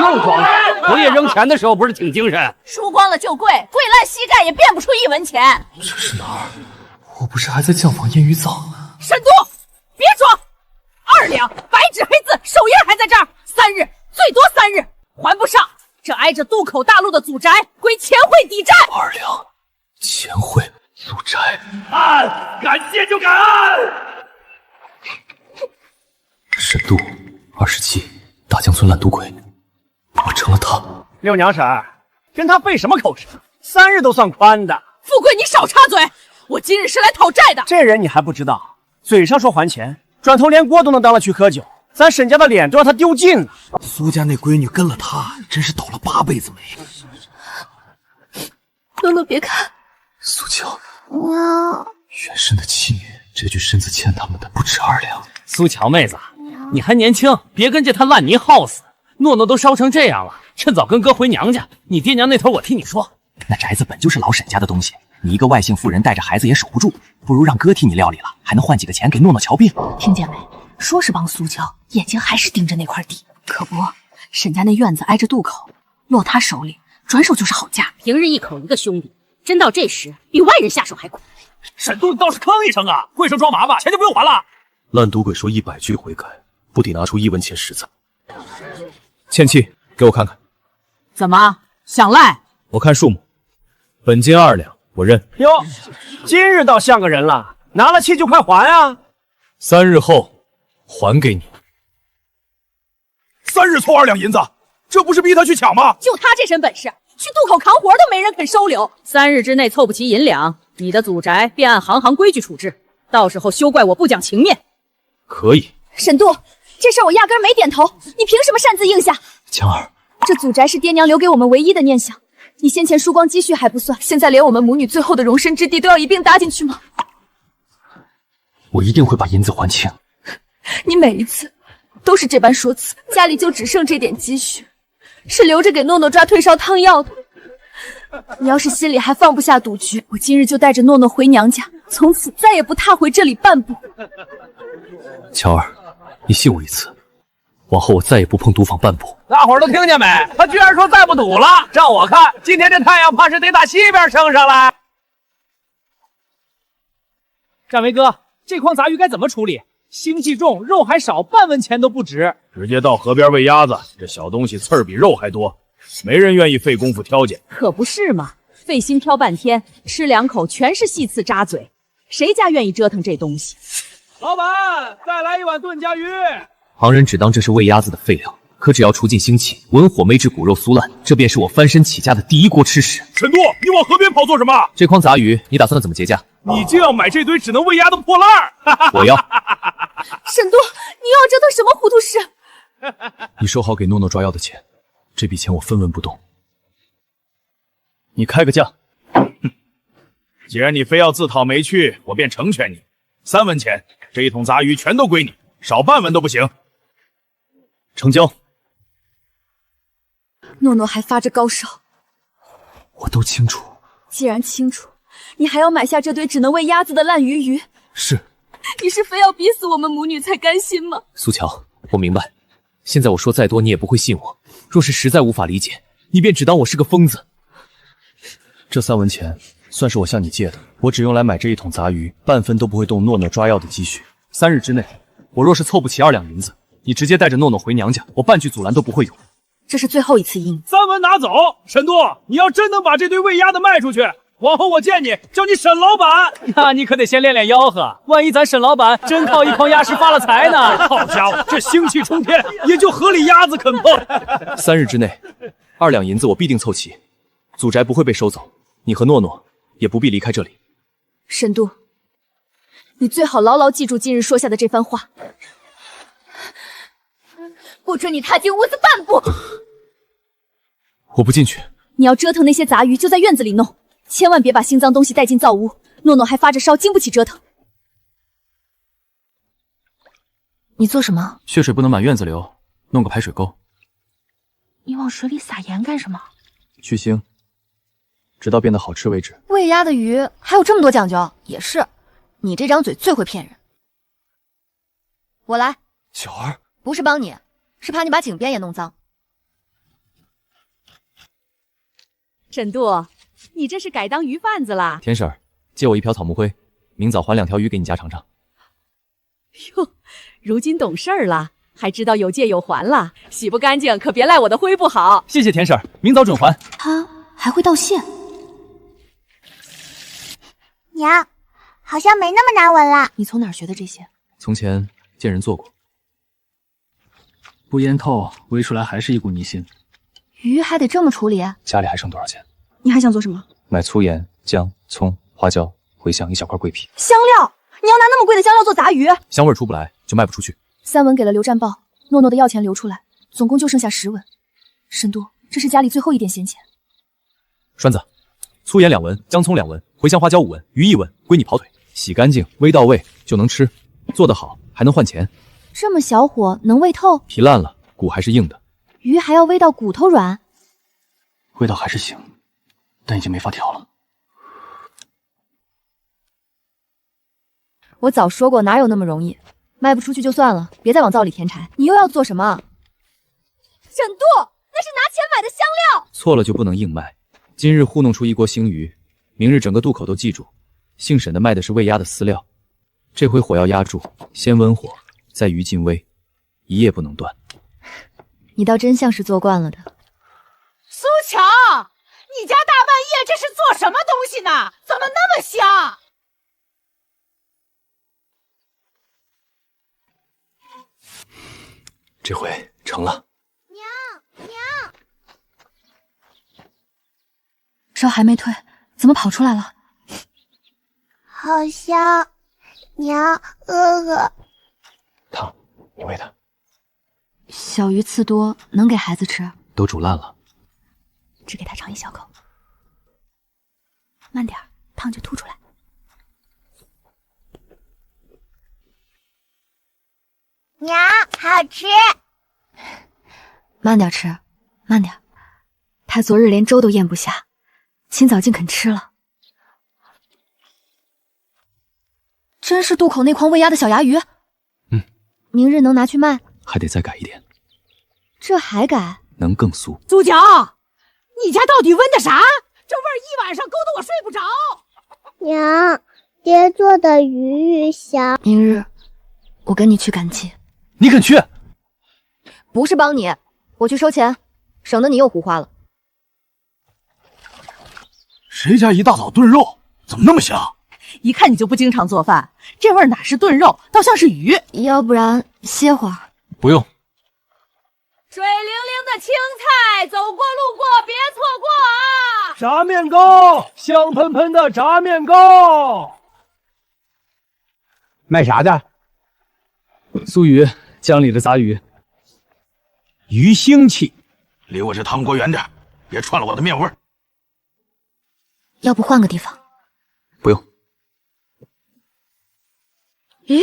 更装。昨夜扔钱的时候不是挺精神？输光了就跪，跪烂膝盖也变不出1文钱。这是哪儿？我不是还在酱坊烟雨坊？沈都，别装！2两，白纸黑字，手印还在这儿。3日，最多3日，还不上，这挨着渡口大路的祖宅归钱会抵债。2两，钱会祖宅。按，敢借就敢按。沈都27，大江村烂赌鬼，我成了他。六娘婶儿，跟他费什么口舌？3日都算宽的。富贵，你少插嘴！我今日是来讨债的。这人你还不知道，嘴上说还钱，转头连锅都能当了去喝酒。咱沈家的脸都让他丢尽了。苏家那闺女跟了他，真是倒了8辈子霉。诺诺，别看苏乔，原身的妻女，这具身子欠他们的不止2两。苏乔妹子，你还年轻，别跟这滩烂泥耗死。诺诺都烧成这样了，趁早跟哥回娘家。你爹娘那头我替你说。那宅子本就是老沈家的东西，你一个外姓妇人带着孩子也守不住，不如让哥替你料理了，还能换几个钱给诺诺瞧病。听见没？说是帮苏乔，眼睛还是盯着那块地。可不，沈家那院子挨着渡口，落他手里，转手就是好价。平日一口一个兄弟，真到这时，比外人下手还苦。沈都倒是吭一声啊，跪手装麻吧，钱就不用还了。烂赌鬼说100句悔改，不抵拿出1文钱实在。欠契，给我看看。怎么想赖？我看数目，本金2两，我认。哟，今日倒像个人了，拿了契就快还啊！3日后还给你。3日凑2两银子，这不是逼他去抢吗？就他这身本事，去渡口扛活都没人肯收留。3日之内凑不齐银两，你的祖宅便按行规矩处置，到时候休怪我不讲情面。可以。沈都，这事儿我压根没点头，你凭什么擅自应下？江儿，这祖宅是爹娘留给我们唯一的念想，你先前输光积蓄还不算，现在连我们母女最后的容身之地都要一并搭进去吗？我一定会把银子还清。你每一次都是这般说辞，家里就只剩这点积蓄，是留着给诺诺抓退烧汤药的。你要是心里还放不下赌局，我今日就带着诺诺回娘家，从此再也不踏回这里半步。乔儿，你信我一次，往后我再也不碰赌坊半步。大伙儿都听见没？他居然说再不赌了！照我看，今天这太阳怕是得打西边升上来。占维哥，这筐杂鱼该怎么处理？腥气重，肉还少，半文钱都不值。直接到河边喂鸭子，这小东西刺儿比肉还多，没人愿意费功夫挑拣。可不是嘛，费心挑半天，吃2口全是细刺扎嘴，谁家愿意折腾这东西？老板，再来1碗炖家鱼。旁人只当这是喂鸭子的废料，可只要除尽腥气，文火煨至骨肉酥烂，这便是我翻身起家的第一锅吃食。沈都，你往河边跑做什么？这筐杂鱼，你打算怎么结价？你就要买这堆只能喂鸭的破烂儿？我要。沈都，你又要折腾什么糊涂事？你收好给诺诺抓药的钱，这笔钱我分文不动。你开个价。既然你非要自讨没趣，我便成全你，3文钱，这一桶杂鱼全都归你，少半文都不行。成交。诺诺还发着高烧，我都清楚。既然清楚，你还要买下这堆只能喂鸭子的烂鱼。是。你是非要逼死我们母女才甘心吗？苏乔，我明白，现在我说再多你也不会信我。若是实在无法理解，你便只当我是个疯子。这3文钱算是我向你借的，我只用来买这一桶杂鱼，半分都不会动诺诺抓药的积蓄。3日之内，我若是凑不齐2两银子，你直接带着诺诺回娘家，我半句阻拦都不会有。这是最后一次应3文拿走。沈都，你要真能把这堆喂鸭的卖出去，往后我见你叫你沈老板。那你可得先练练吆喝，万一咱沈老板真靠一筐鸭食发了财呢？好家伙，这腥气冲天，也就河里鸭子肯碰。3日之内，2两银子我必定凑齐，祖宅不会被收走，你和诺诺也不必离开这里。沈都，你最好牢牢记住今日说下的这番话，不准你踏进屋子半步。我不进去。你要折腾那些杂鱼，就在院子里弄，千万别把腥脏东西带进灶屋。诺诺还发着烧，经不起折腾。你做什么？血水不能满院子流，弄个排水沟。你往水里撒盐干什么？去腥，直到变得好吃为止。喂鸭的鱼还有这么多讲究？也是，你这张嘴最会骗人。我来。小儿，不是帮你，是怕你把井边也弄脏。沈度，你这是改当鱼贩子啦？田婶儿，借我1瓢草木灰，明早还2条鱼给你家尝尝。哟，如今懂事儿了，还知道有借有还了。洗不干净可别赖我的灰不好。谢谢田婶儿，明早准还。他还会道谢。娘，好像没那么难闻了。你从哪儿学的这些？从前见人做过。不腌透，煨出来还是一股泥腥。鱼还得这么处理？家里还剩多少钱？你还想做什么？买粗盐、姜、葱、花椒、茴香，1小块桂皮。香料？你要拿那么贵的香料做杂鱼？香味出不来就卖不出去。3文给了刘战报，诺诺的要钱流出来，总共就剩下10文。沈度，这是家里最后一点闲钱。栓子，粗盐2文，姜葱2文，茴香花椒5文，鱼1文，归你跑腿。洗干净，煨到位就能吃，做得好还能换钱。这么小火能煨透？皮烂了，骨还是硬的。鱼还要煨到骨头软？味道还是行，但已经没法调了。我早说过，哪有那么容易？卖不出去就算了，别再往灶里添柴。你又要做什么？沈度，那是拿钱买的香料。错了就不能硬卖。今日糊弄出1锅腥鱼，明日整个渡口都记住，姓沈的卖的是喂鸭的饲料。这回火要压住，先温火，再鱼进煨，一夜不能断。你倒真像是做惯了的。苏乔，你家大半夜这是做什么东西呢？怎么那么香？这回成了。烧还没退，怎么跑出来了？好香，娘，饿饿。汤，你喂它。小鱼刺多，能给孩子吃？都煮烂了。只给他尝1小口，慢点，汤就吐出来。娘，好吃。慢点吃，慢点。他昨日连粥都咽不下，今早竟肯吃了。真是渡口那筐喂鸭的小牙鱼。明日能拿去卖？还得再改一点。这还改？能更酥。苏乔，你家到底煨的啥？这味儿一晚上勾得我睡不着。娘，爹做的鱼鱼香。明日我跟你去赶集。你肯去？不是帮你，我去收钱，省得你又胡花了。谁家一大早炖肉，怎么那么香？一看你就不经常做饭，这味儿哪是炖肉，倒像是鱼。要不然歇会儿。不用。水灵灵的青菜，走过路过别错过啊！炸面糕，香喷喷的炸面糕。卖啥的？酥鱼，江里的杂鱼。鱼腥气，离我这汤锅远点，别串了我的面味儿。要不换个地方？不用。咦，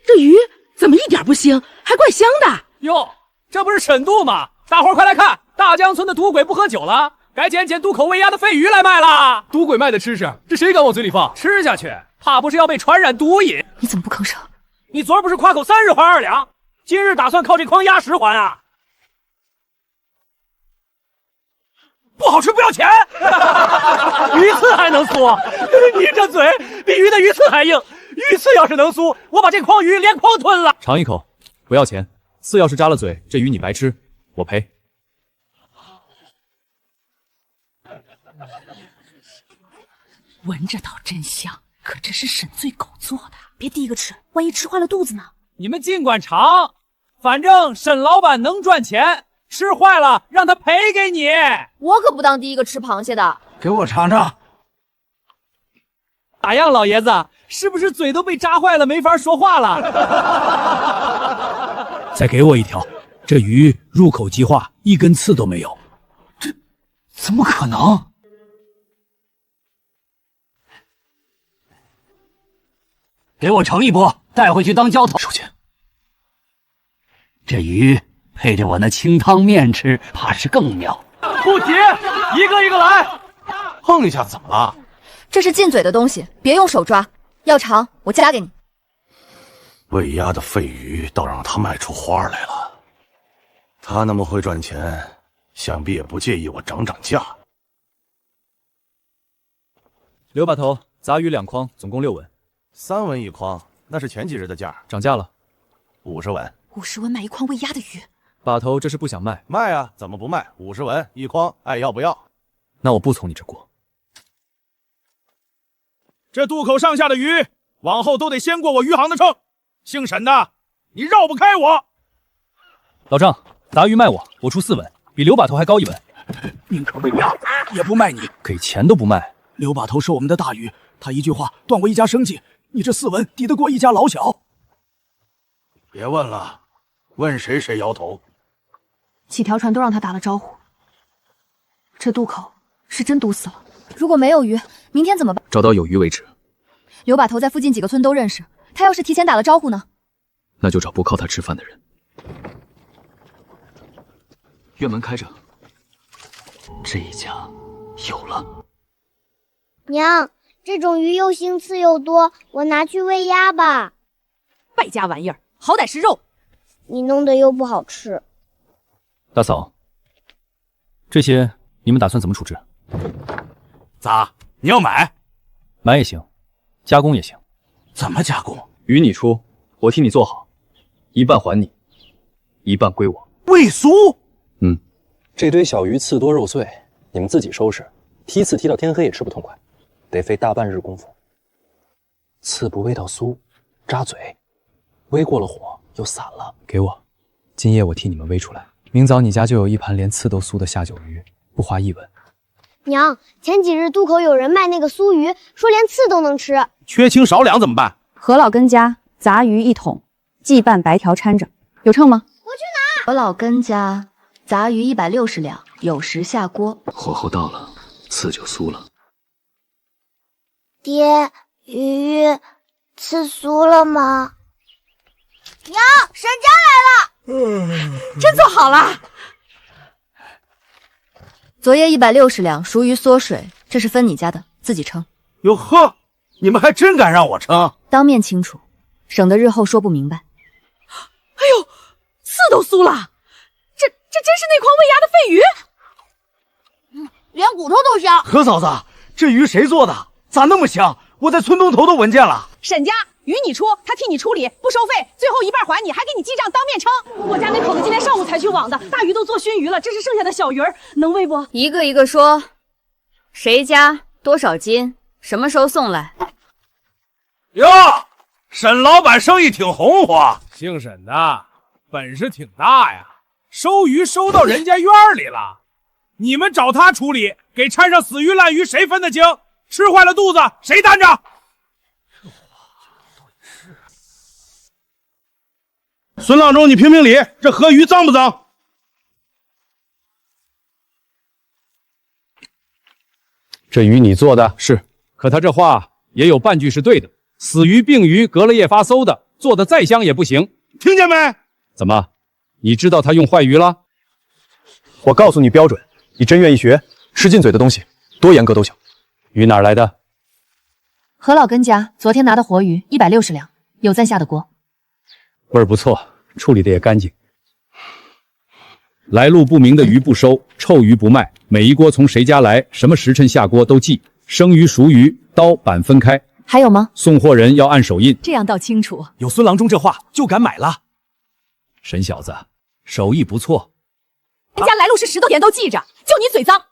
这鱼怎么一点不腥，还怪香的？哟，这不是沈度吗？大伙儿快来看，大江村的赌鬼不喝酒了，该捡渡口喂鸭的废鱼来卖啦！赌鬼卖的吃食，这谁敢往嘴里放？吃下去，怕不是要被传染毒瘾？你怎么不吭声？你昨儿不是夸口3日还2两，今日打算靠这筐鸭10还啊？不好吃不要钱，鱼刺还能酥？你这嘴比鱼的鱼刺还硬，鱼刺要是能酥，我把这筐鱼连筐吞了。尝一口，不要钱。刺要是扎了嘴，这鱼你白吃，我赔。闻着倒真香，可这是沈醉狗做的，别第一个吃，万一吃坏了肚子呢？你们尽管尝，反正沈老板能赚钱，吃坏了让他赔给你。我可不当第一个吃螃蟹的。给我尝尝。咋样，老爷子，是不是嘴都被扎坏了，没法说话了？再给我1条，这鱼入口即化，一根刺都没有。这怎么可能？给我盛1波，带回去当浇头。收钱。这鱼配着我那清汤面吃，怕是更妙。不急，一个一个来。碰一下怎么了？这是进嘴的东西，别用手抓。要尝，我加给你。喂鸭的废鱼倒让他卖出花来了。他那么会赚钱，想必也不介意我涨价。刘把头，杂鱼2筐，总共6文，3文1筐，那是前几日的价，涨价了，50文。50文买一筐喂鸭的鱼。把头，这是不想卖？卖啊，怎么不卖？50文1筐，爱要不要？那我不从你这过。这渡口上下的鱼，往后都得先过我余杭的秤。姓沈的，你绕不开我。老张，杂鱼卖我出4文，比刘把头还高1文。宁可喂鸭，也不卖你。给钱都不卖。刘把头是我们的大鱼，他一句话断我一家生计，你这4文抵得过一家老小。别问了，问谁谁摇头。几条船都让他打了招呼，这渡口是真堵死了。如果没有鱼，明天怎么办？找到有鱼为止。刘把头在附近几个村都认识，他要是提前打了招呼呢？那就找不靠他吃饭的人。院门开着，这一家有了。娘，这种鱼又腥刺又多，我拿去喂鸭吧。败家玩意儿，好歹是肉，你弄得又不好吃。大嫂，这些你们打算怎么处置？咋？你要买？买也行，加工也行。怎么加工？鱼你出，我替你做好，一半还你，一半归我。喂酥？这堆小鱼刺多肉碎，你们自己收拾，踢刺踢到天黑也吃不痛快，得费大半日功夫。刺不煨到酥，扎嘴，煨过了火又散了。给我，今夜我替你们煨出来，明早你家就有一盘连刺都酥的下酒鱼，不花1文。娘，前几日渡口有人卖那个酥鱼，说连刺都能吃。缺斤少两怎么办？何老根家杂鱼1桶，鸡拌白条掺着，有秤吗？我去拿。何老根家杂鱼160两，有时下锅。火候到了，刺就酥了。爹，鱼刺酥了吗？娘，沈家来了。真做好了。昨夜160两熟鱼缩水，这是分你家的，自己称。哟呵，你们还真敢让我称？当面清楚，省得日后说不明白。哎呦，刺都酥了，这真是那筐喂鸭的肺鱼。连骨头都香。何嫂子，这鱼谁做的？咋那么香？我在村东头都闻见了。沈家鱼你出，他替你处理，不收费，最后一半还你，还给你记账，当面称。我家那口子今天上午才去网的，大鱼都做熏鱼了，这是剩下的小鱼儿，能喂不？一个一个说，谁家多少斤，什么时候送来？哟，沈老板生意挺红火。姓沈的本事挺大呀，收鱼收到人家院里了，你们找他处理，给掺上死鱼烂鱼谁分得清？吃坏了肚子谁担着？孙郎中，你评评理，这河鱼脏不脏？这鱼你做的是，可他这话也有半句是对的。死鱼病鱼隔了夜发馊的，做的再香也不行。听见没？怎么？你知道他用坏鱼了？我告诉你标准，你真愿意学，吃进嘴的东西多严格都行。鱼哪儿来的？何老根家昨天拿的活鱼160两，有暂下的锅。味儿不错，处理的也干净。来路不明的鱼不收，臭鱼不卖。每一锅从谁家来，什么时辰下锅都记。生鱼熟鱼，刀板分开。还有吗？送货人要按手印。这样倒清楚。有孙郎中这话，就敢买了。沈小子，手艺不错。人家来路是石头点都记着，就你嘴脏。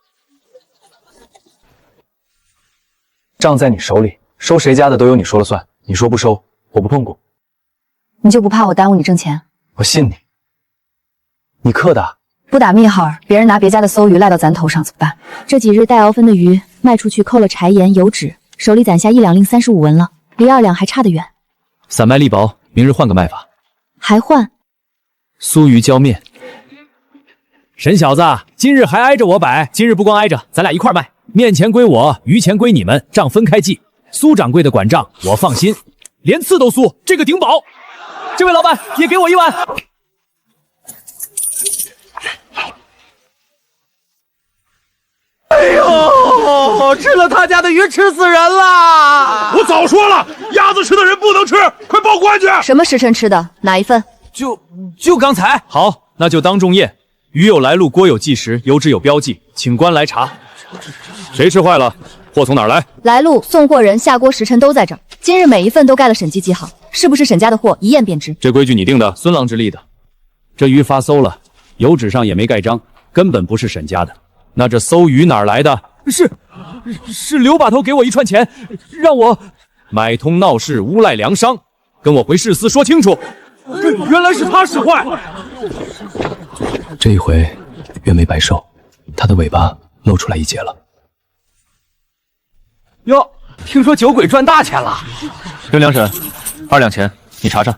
账在你手里，收谁家的都由你说了算。你说不收，我不碰过。你就不怕我耽误你挣钱？我信你。你刻的？不打密号，别人拿别家的馊鱼赖到咱头上怎么办？这几日带熬分的鱼卖出去，扣了柴盐油纸，手里攒下1两令35文了，离2两还差得远。散卖力薄，明日换个卖法。还换？酥鱼浇面。沈小子，今日还挨着我摆，今日不光挨着，咱俩一块卖。面钱归我，鱼钱归你们，账分开记。苏掌柜的管账，我放心。连刺都酥，这个顶饱。这位老板也给我1碗。哎呦，吃了他家的鱼，吃死人了！我早说了，鸭子吃的人不能吃，快报官去！什么时辰吃的？哪一份？就刚才。好，那就当重验。鱼有来路，锅有计时，油脂有标记，请官来查。谁吃坏了，货从哪儿来？来路、送货人、下锅时辰都在这儿。今日每一份都盖了审计记号，是不是沈家的货一验便知。这规矩你定的，孙郎之立的。这鱼发馊了，油纸上也没盖章，根本不是沈家的。那这馊鱼哪儿来的？是刘把头给我一串钱，让我买通闹事，诬赖粮商，跟我回市司说清楚。原来是他使坏。这一回月没白受，他的尾巴露出来一截了。哟，听说酒鬼赚大钱了。刘良审，2两钱，你查查。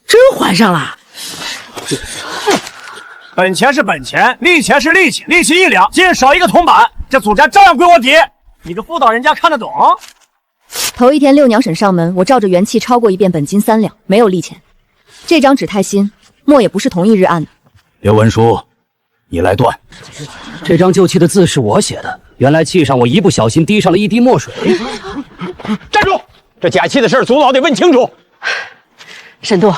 真还上了。本钱是本钱，利钱是利息，利息1两，今日少一个铜板，这祖宅照样归我抵。你个妇道人家看得懂？头一天六娘审上门，我照着元气抄过一遍，本金3两，没有利钱。这张纸太新，莫也不是同一日按的。刘文书，你来断。这张旧契的字是我写的，原来契上我一不小心滴上了一滴墨水。站住！这假契的事，祖老得问清楚。沈度，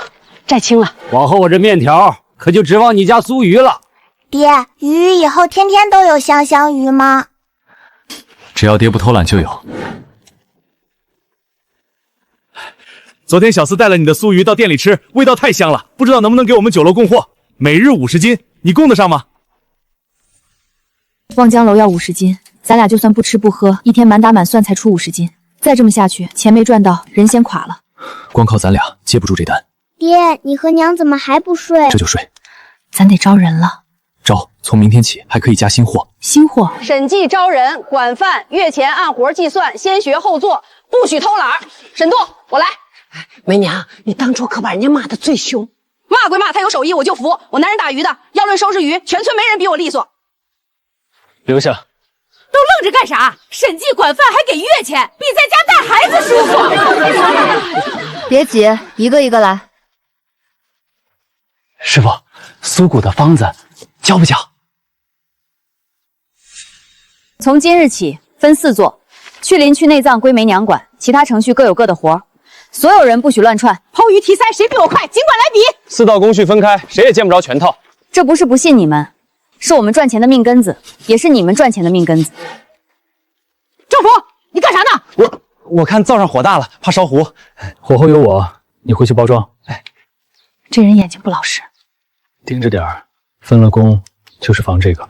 债清了。往后我这面条可就指望你家苏鱼了。爹，鱼以后天天都有香香鱼吗？只要爹不偷懒就有。昨天小厮带了你的酥鱼到店里吃，味道太香了，不知道能不能给我们酒楼供货？每日50斤，你供得上吗？望江楼要50斤，咱俩就算不吃不喝，一天满打满算才出50斤。再这么下去，钱没赚到，人先垮了。光靠咱俩接不住这单。爹，你和娘怎么还不睡？这就睡。咱得招人了。招，从明天起还可以加新货。新货？审计招人，管饭，月前按活计算，先学后做，不许偷懒。沈度，我来。梅娘，你当初可把人家骂得最凶。骂归骂，他有手艺我就服。我男人打鱼的，要论收拾鱼，全村没人比我利索。留下。都愣着干啥？审计管饭还给月钱，比在家带孩子舒服。别急，一个一个来。师傅，苏骨的方子交不交？从今日起分4座，去鳞去内脏归梅娘管，其他程序各有各的活，所有人不许乱串。剖鱼提腮，谁比我快？尽管来比。4道工序分开，谁也见不着全套。这不是不信你们，是我们赚钱的命根子，也是你们赚钱的命根子。政府，你干啥呢？我看灶上火大了，怕烧糊。火候有我，你回去包装。这人眼睛不老实。盯着点儿，分了工就是防这个。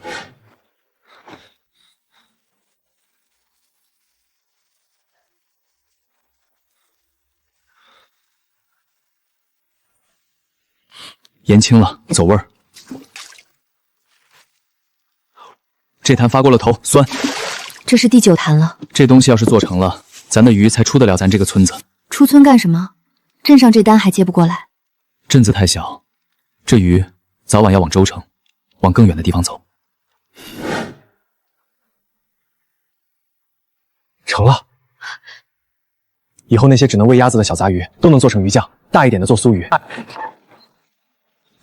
盐轻了，走味儿。这坛发过了头，酸。这是第9坛了。这东西要是做成了，咱的鱼才出得了咱这个村子。出村干什么？镇上这单还接不过来。镇子太小，这鱼早晚要往州城，往更远的地方走。成了。以后那些只能喂鸭子的小杂鱼都能做成鱼酱，大一点的做酥鱼。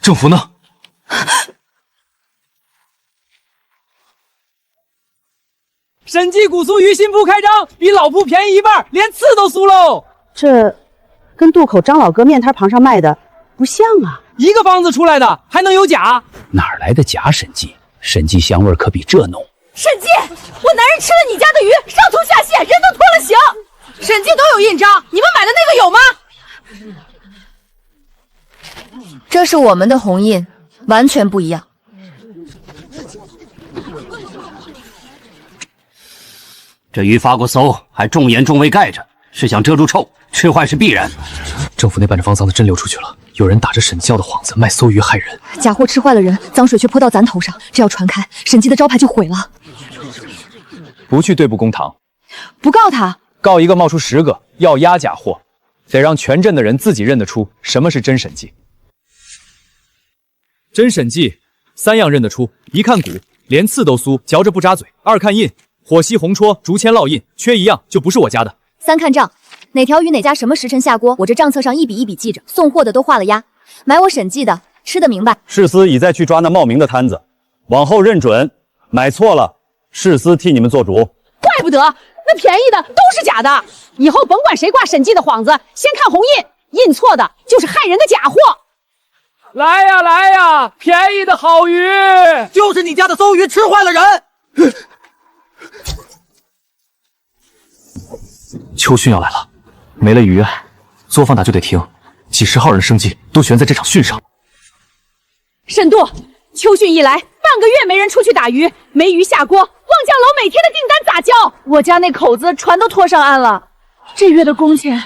政府呢？审计古酥鱼新铺开张，比老铺便宜1半，连刺都酥喽。这跟渡口张老哥面摊旁上卖的不像啊。一个方子出来的还能有假？哪来的假审计？审计香味可比这浓。审计，我男人吃了你家的鱼，上吐下泻，人都脱了形。审计都有印章，你们买的那个有吗？这是我们的红印，完全不一样。这鱼发过馊，还重盐重味盖着，是想遮住臭，吃坏是必然。政府那办着方舱的真流出去了，有人打着审教的幌子卖馊鱼害人，假货吃坏了人，脏水却泼到咱头上，这要传开，审计的招牌就毁了。不去对簿公堂，不告他，告一个冒出10个，要压假货，得让全镇的人自己认得出什么是真审计。真审计3样认得出：一看骨，连刺都酥，嚼着不扎嘴；二看印，火熄红戳，竹签烙印，缺一样就不是我家的。3看账，哪条鱼哪家什么时辰下锅，我这账册上一笔一笔记着，送货的都画了押，买我审计的吃得明白。市司已在去抓那冒名的摊子，往后认准，买错了，市司替你们做主。怪不得那便宜的都是假的，以后甭管谁挂审计的幌子，先看红印，印错的就是害人的假货。来呀来呀，便宜的好鱼，就是你家的馊鱼吃坏了人。秋训要来了，没了鱼，作坊打就得停，几十号人生计都悬在这场训上。沈度，秋训一来，半个月没人出去打鱼，没鱼下锅，望江楼每天的订单咋交？我家那口子船都拖上岸了，这月的工钱。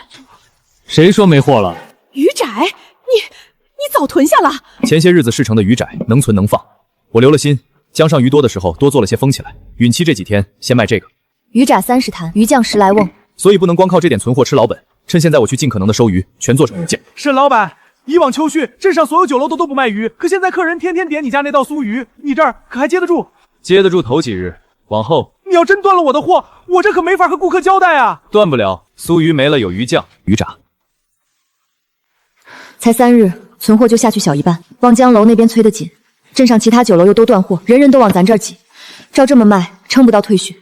谁说没货了？鱼仔，你早囤下了。前些日子事成的鱼仔能存能放，我留了心，江上鱼多的时候多做了些封起来，允期这几天先卖这个。鱼仔30坛，鱼酱10来瓮，所以不能光靠这点存货吃老本，趁现在我去尽可能的收鱼，全做成鱼酱。沈老板，以往秋训镇上所有酒楼都不卖鱼，可现在客人天天点你家那道酥鱼，你这儿可还接得住？接得住头几日，往后你要真断了我的货，我这可没法和顾客交代啊！断不了，酥鱼没了有鱼酱、鱼炸。才3日，存货就下去小一半。望江楼那边催得紧，镇上其他酒楼又都断货，人人都往咱这儿挤。照这么卖，撑不到退训。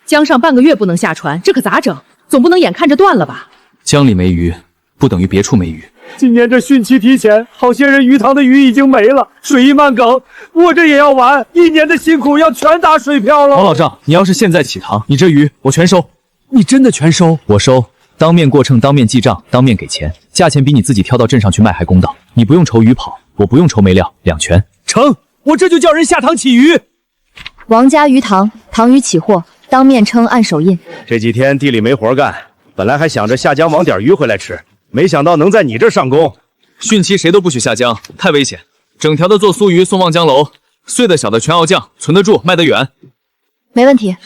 江上半个月不能下船，这可咋整？总不能眼看着断了吧？江里没鱼，不等于别处没鱼。今年这汛期提前，好些人鱼塘的鱼已经没了，水一漫梗，我这也要完，1年的辛苦要全打水漂了。王老丈，你要是现在起塘，你这鱼我全收。你真的全收？我收。当面过秤，当面记账，当面给钱，价钱比你自己挑到镇上去卖还公道。你不用愁鱼跑，我不用愁没料，两全成。我这就叫人下塘起鱼。王家鱼塘，塘鱼起货，当面称，按手印。这几天地里没活干，本来还想着下江网点鱼回来吃，没想到能在你这上工。汛期谁都不许下江，太危险。整条的做酥鱼送望江楼，碎的小的全熬酱，存得住，卖得远。没问题。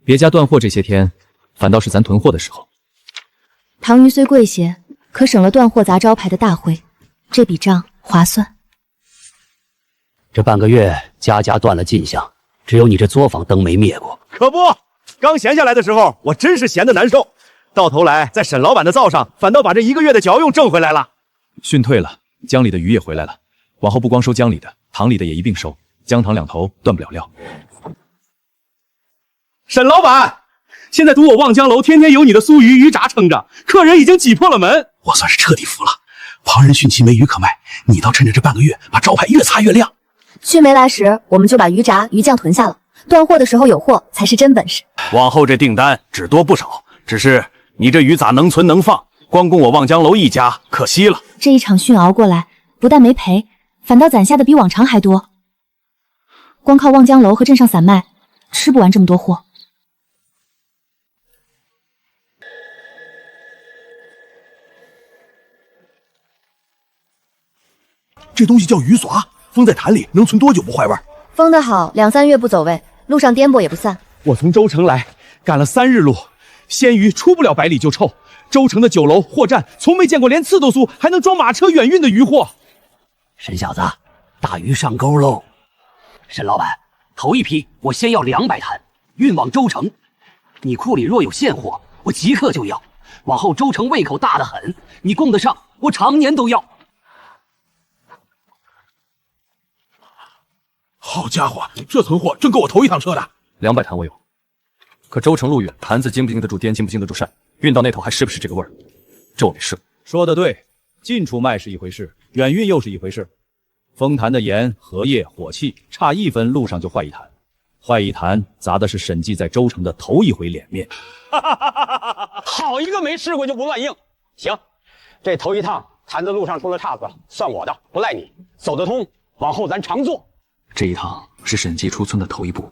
别家断货这些天，反倒是咱囤货的时候。塘鱼虽贵些，可省了断货砸招牌的大灰，这笔账划算。这半个月家家断了进项，只有你这作坊灯没灭过。可不，刚闲下来的时候，我真是闲得难受。到头来，在沈老板的灶上，反倒把这1个月的嚼用挣回来了。训退了，江里的鱼也回来了，往后不光收江里的，塘里的也一并收，江塘两头断不了料。沈老板，现在赌我望江楼天天有你的酥鱼、鱼炸撑着，客人已经挤破了门，我算是彻底服了。旁人汛期没鱼可卖，你倒趁着这半个月把招牌越擦越亮。汛没来时，我们就把鱼炸、鱼酱囤下了，断货的时候有货才是真本事。往后这订单只多不少，只是你这鱼咋能存能放？光供我望江楼一家，可惜了。这一场训熬过来，不但没赔，反倒攒下的比往常还多。光靠望江楼和镇上散卖，吃不完这么多货。这东西叫鱼耍，封在坛里能存多久不坏味？封得好，2、3月不走味，路上颠簸也不散。我从州城来，赶了3日路，鲜鱼出不了100里就臭。州城的酒楼、货站从没见过连刺都酥还能装马车远运的鱼货。沈小子，大鱼上钩喽！沈老板，头一批我先要200坛，运往州城。你库里若有现货，我即刻就要。往后州城胃口大得很，你供得上，我常年都要。好家伙，这存货真够我头一趟车的。200坛我有，可州城路远，坛子经不经得住颠，经不经得住扇，运到那头还是不是这个味儿？这我没试过。说得对，近处卖是一回事，远运又是一回事。封坛的盐、荷叶、火气差1分，路上就坏1坛，坏1坛砸的是沈记在州城的头一回脸面。好一个没试过就不乱应。行，这头一趟坛子路上出了岔子，算我的，不赖你。走得通，往后咱常做。这一趟是沈记出村的头一步，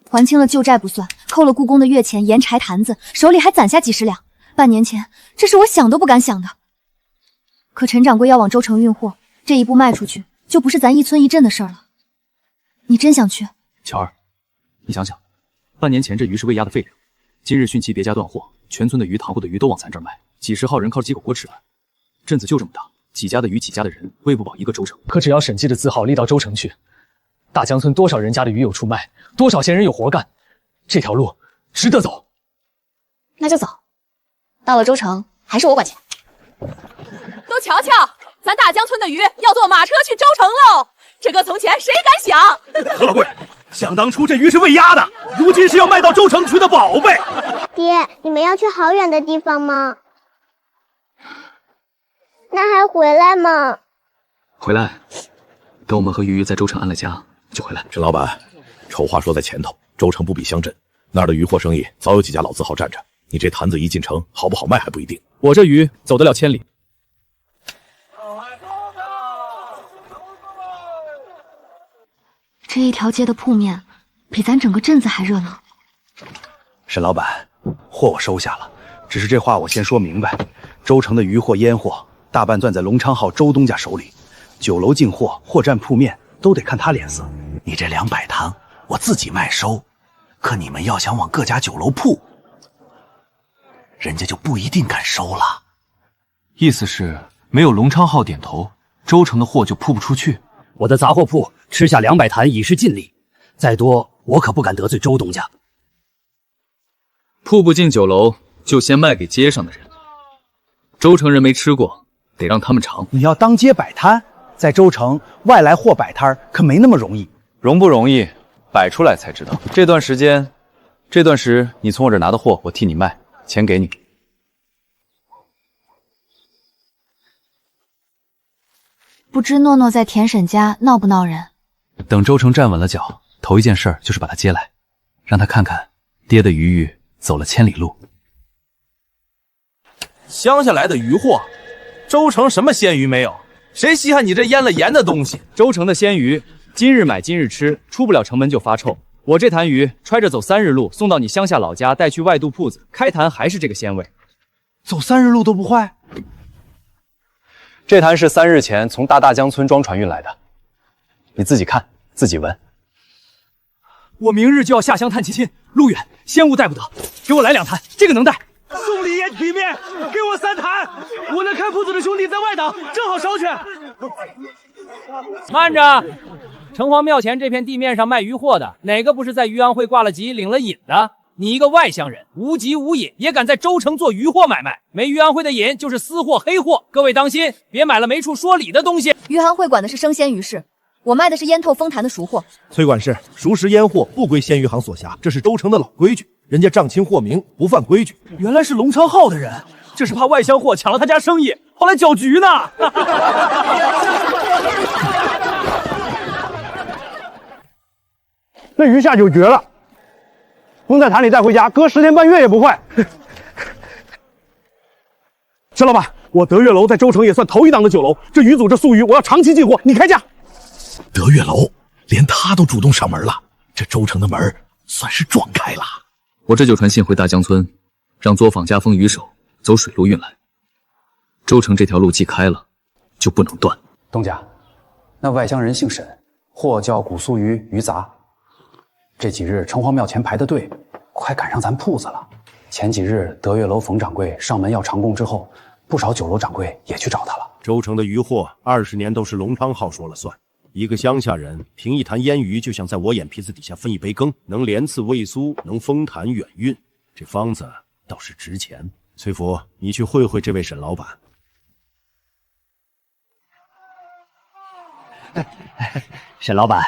还清了旧债不算，扣了故宫的月钱、盐柴坛子，手里还攒下几10两。半年前，这是我想都不敢想的。可陈掌柜要往州城运货，这一步迈出去，就不是咱一村一镇的事儿了。你真想去？巧儿，你想想，半年前这鱼是喂鸭的废料，今日汛期别家断货，全村的鱼塘户的鱼都往咱这儿卖，几十号人靠几口锅吃饭，镇子就这么大。几家的鱼，几家的人，喂不饱一个州城。可只要沈记的字号立到州城去，大江村多少人家的鱼有出卖，多少闲人有活干，这条路值得走。那就走。到了州城，还是我管钱。都瞧瞧，咱大江村的鱼要坐马车去州城喽！这搁从前谁敢想？何老贵，想当初这鱼是喂鸭的，如今是要卖到州城去的宝贝。爹，你们要去好远的地方吗？那还回来吗？回来，等我们和鱼鱼在州城安了家就回来。沈老板，丑话说在前头，州城不比乡镇，那儿的渔货生意早有几家老字号占着，你这坛子一进城，好不好卖还不一定。我这鱼走得了千里。这一条街的铺面比咱整个镇子还热闹。沈老板，货我收下了，只是这话我先说明白，州城的渔货烟货大半攥在隆昌号周东家手里，酒楼进货或占铺面都得看他脸色。你这200坛我自己卖收，可你们要想往各家酒楼铺，人家就不一定敢收了。意思是没有隆昌号点头，州城的货就铺不出去。我的杂货铺吃下200坛已是尽力，再多我可不敢得罪周东家。铺不进酒楼，就先卖给街上的人。州城人没吃过，得让他们尝。你要当街摆摊，在州城外来货摆摊可没那么容易。容不容易，摆出来才知道。这段时你从我这拿的货，我替你卖，钱给你。不知诺诺在田婶家闹不闹人？等州城站稳了脚，头一件事就是把他接来，让他看看爹的鱼玉走了千里路。乡下来的鱼货，州城什么鲜鱼没有？谁稀罕你这腌了盐的东西？州城的鲜鱼，今日买今日吃，出不了城门就发臭。我这坛鱼揣着走3日路，送到你乡下老家，带去外渡铺子，开坛还是这个鲜味。走3日路都不坏？这坛是3日前从大江村装船运来的，你自己看，自己闻。我明日就要下乡探亲，路远，鲜物带不得，给我来2坛，这个能带。送礼也体面，给我3坛，我那看铺子的兄弟在外挡，正好捎去。慢着，城隍庙前这片地面上卖鱼货的，哪个不是在渔安会挂了籍、领了引的？你一个外乡人，无籍无引，也敢在州城做渔货买卖？没渔安会的引就是私货黑货，各位当心，别买了没处说理的东西。渔安会管的是生鲜鱼市，我卖的是腌透丰坛的熟货。崔管事，熟食腌货不归鲜鱼行所辖，这是州城的老规矩，人家账清货明，不犯规矩。原来是隆昌号的人，这是怕外乡货抢了他家生意，后来搅局呢。那鱼下酒绝了，封在坛里带回家，搁10天半月也不坏。沈老板，我德月楼在州城也算头一档的酒楼，这鱼组这素鱼我要长期进货，你开价。德月楼连他都主动上门了，这州城的门算是撞开了。我这就传信回大江村，让作坊加封鱼手走水路运来。州城这条路既开了，就不能断。东家，那外乡人姓沈，货叫古苏鱼鱼杂。这几日城隍庙前排的队，快赶上咱铺子了。前几日德月楼冯掌柜上门要长工之后，不少酒楼掌柜也去找他了。州城的鱼货20年都是隆昌号说了算。一个乡下人凭一坛腌鱼，就像在我眼皮子底下分一杯羹，能连刺味酥，能封坛远运，这方子倒是值钱。崔福，你去会会这位沈老板。沈老板，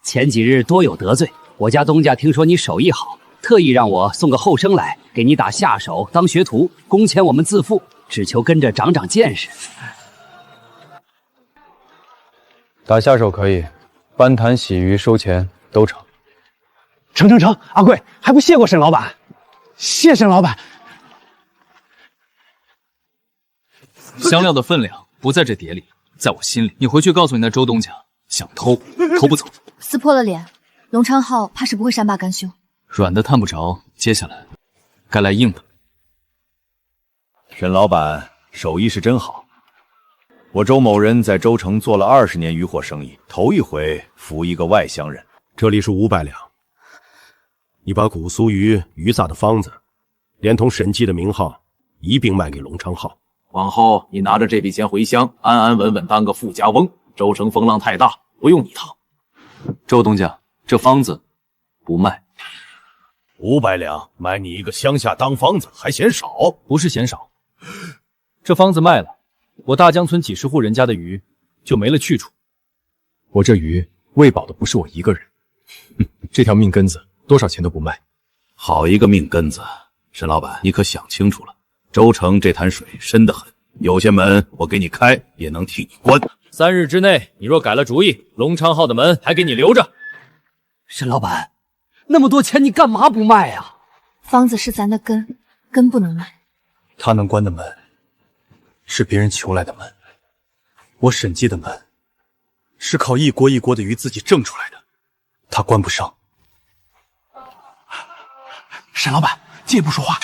前几日多有得罪，我家东家听说你手艺好，特意让我送个后生来给你打下手当学徒，工钱我们自付，只求跟着长长见识。打下手可以，搬坛洗鱼收钱都成。成，阿贵还不谢过沈老板？谢沈老板。香料的分量不在这碟里，在我心里。你回去告诉你那周东家，想偷不走。撕破了脸，隆昌号怕是不会善罢甘休。软的探不着，接下来该来硬的。沈老板手艺是真好。我周某人在州城做了20年渔货生意，头一回服一个外乡人。这里是500两，你把古苏鱼鱼撒的方子，连同沈记的名号一并卖给隆昌号。往后你拿着这笔钱回乡，安安稳稳当个富家翁。州城风浪太大，不用你趟。周东家，这方子不卖。500两买你一个乡下当方子，还嫌少？不是嫌少，这方子卖了，我大江村几十户人家的鱼就没了去处。我这鱼喂饱的不是我一个人，这条命根子多少钱都不卖。好一个命根子！沈老板，你可想清楚了，州城这潭水深得很，有些门我给你开，也能替你关。3日之内，你若改了主意，隆昌号的门还给你留着。沈老板，那么多钱你干嘛不卖呀？方子是咱的根，根不能卖。他能关的门，是别人求来的门。我审计的门，是靠一锅一锅的鱼自己挣出来的，他关不上。沈老板，借不说话。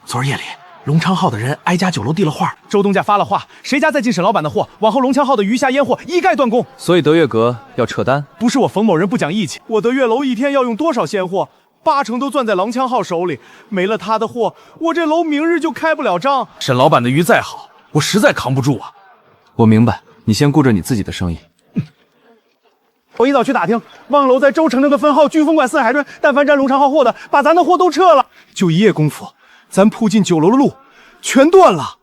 昨儿夜里，龙昌号的人挨家酒楼递了话，周东家发了话，谁家再进沈老板的货，往后龙昌号的鱼虾烟货一概断供。所以德月阁要撤单？不是我冯某人不讲义气，我德月楼一天要用多少鲜货，80%都攥在郎枪号手里，没了他的货，我这楼明日就开不了张。沈老板的鱼再好，我实在扛不住啊。我明白，你先顾着你自己的生意。我一早去打听，望楼在周城那个分号飓风馆4海镇，但凡沾龙昌号货的，把咱的货都撤了。就一夜功夫，咱铺进酒楼的路全断了。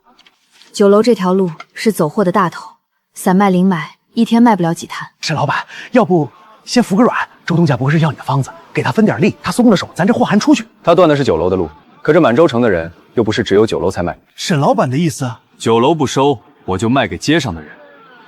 酒楼这条路是走货的大头，散卖零买，一天卖不了几坛。沈老板，要不先服个软？周东家不是要你的方子，给他分点利，他松了手，咱这货还出去。他断的是酒楼的路，可这满洲城的人又不是只有酒楼才卖。沈老板的意思，酒楼不收，我就卖给街上的人，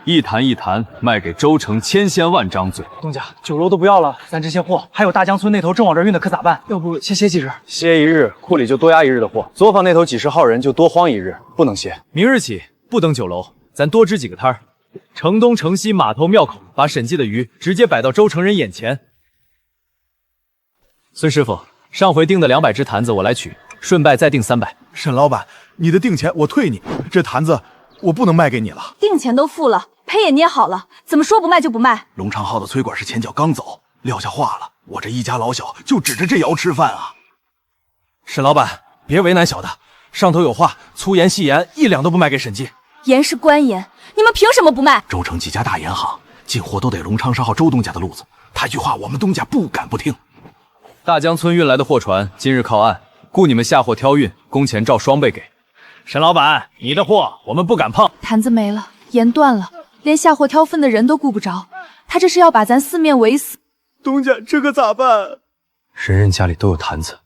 一坛一坛卖给州城千千万张嘴。东家，酒楼都不要了，咱这些货还有大江村那头正往这儿运的，可咋办？要不先歇几日？歇一日，库里就多压一日的货；作坊那头几十号人就多慌一日，不能歇。明日起不等酒楼，咱多支几个摊儿，城东、城西、码头、庙口，把审计的鱼直接摆到州城人眼前。孙师傅，上回订的200只坛子我来取，顺拜再订300。沈老板，你的定钱我退你，这坛子我不能卖给你了。定钱都付了，赔也捏好了，怎么说不卖就不卖？龙昌号的崔管事前脚刚走，撂下话了，我这一家老小就指着这窑吃饭啊。沈老板，别为难小的，上头有话，粗盐细盐1两都不卖给审计。盐是官盐，你们凭什么不卖？州城几家大盐行进货都得龙昌商号周东家的路子，他一句话我们东家不敢不听。大江村运来的货船今日靠岸，雇你们下货挑运，工钱照双倍给。沈老板，你的货我们不敢碰。坛子没了，盐断了，连下货挑分的人都顾不着，他这是要把咱四面围死。东家，这可咋办？人人家里都有坛子，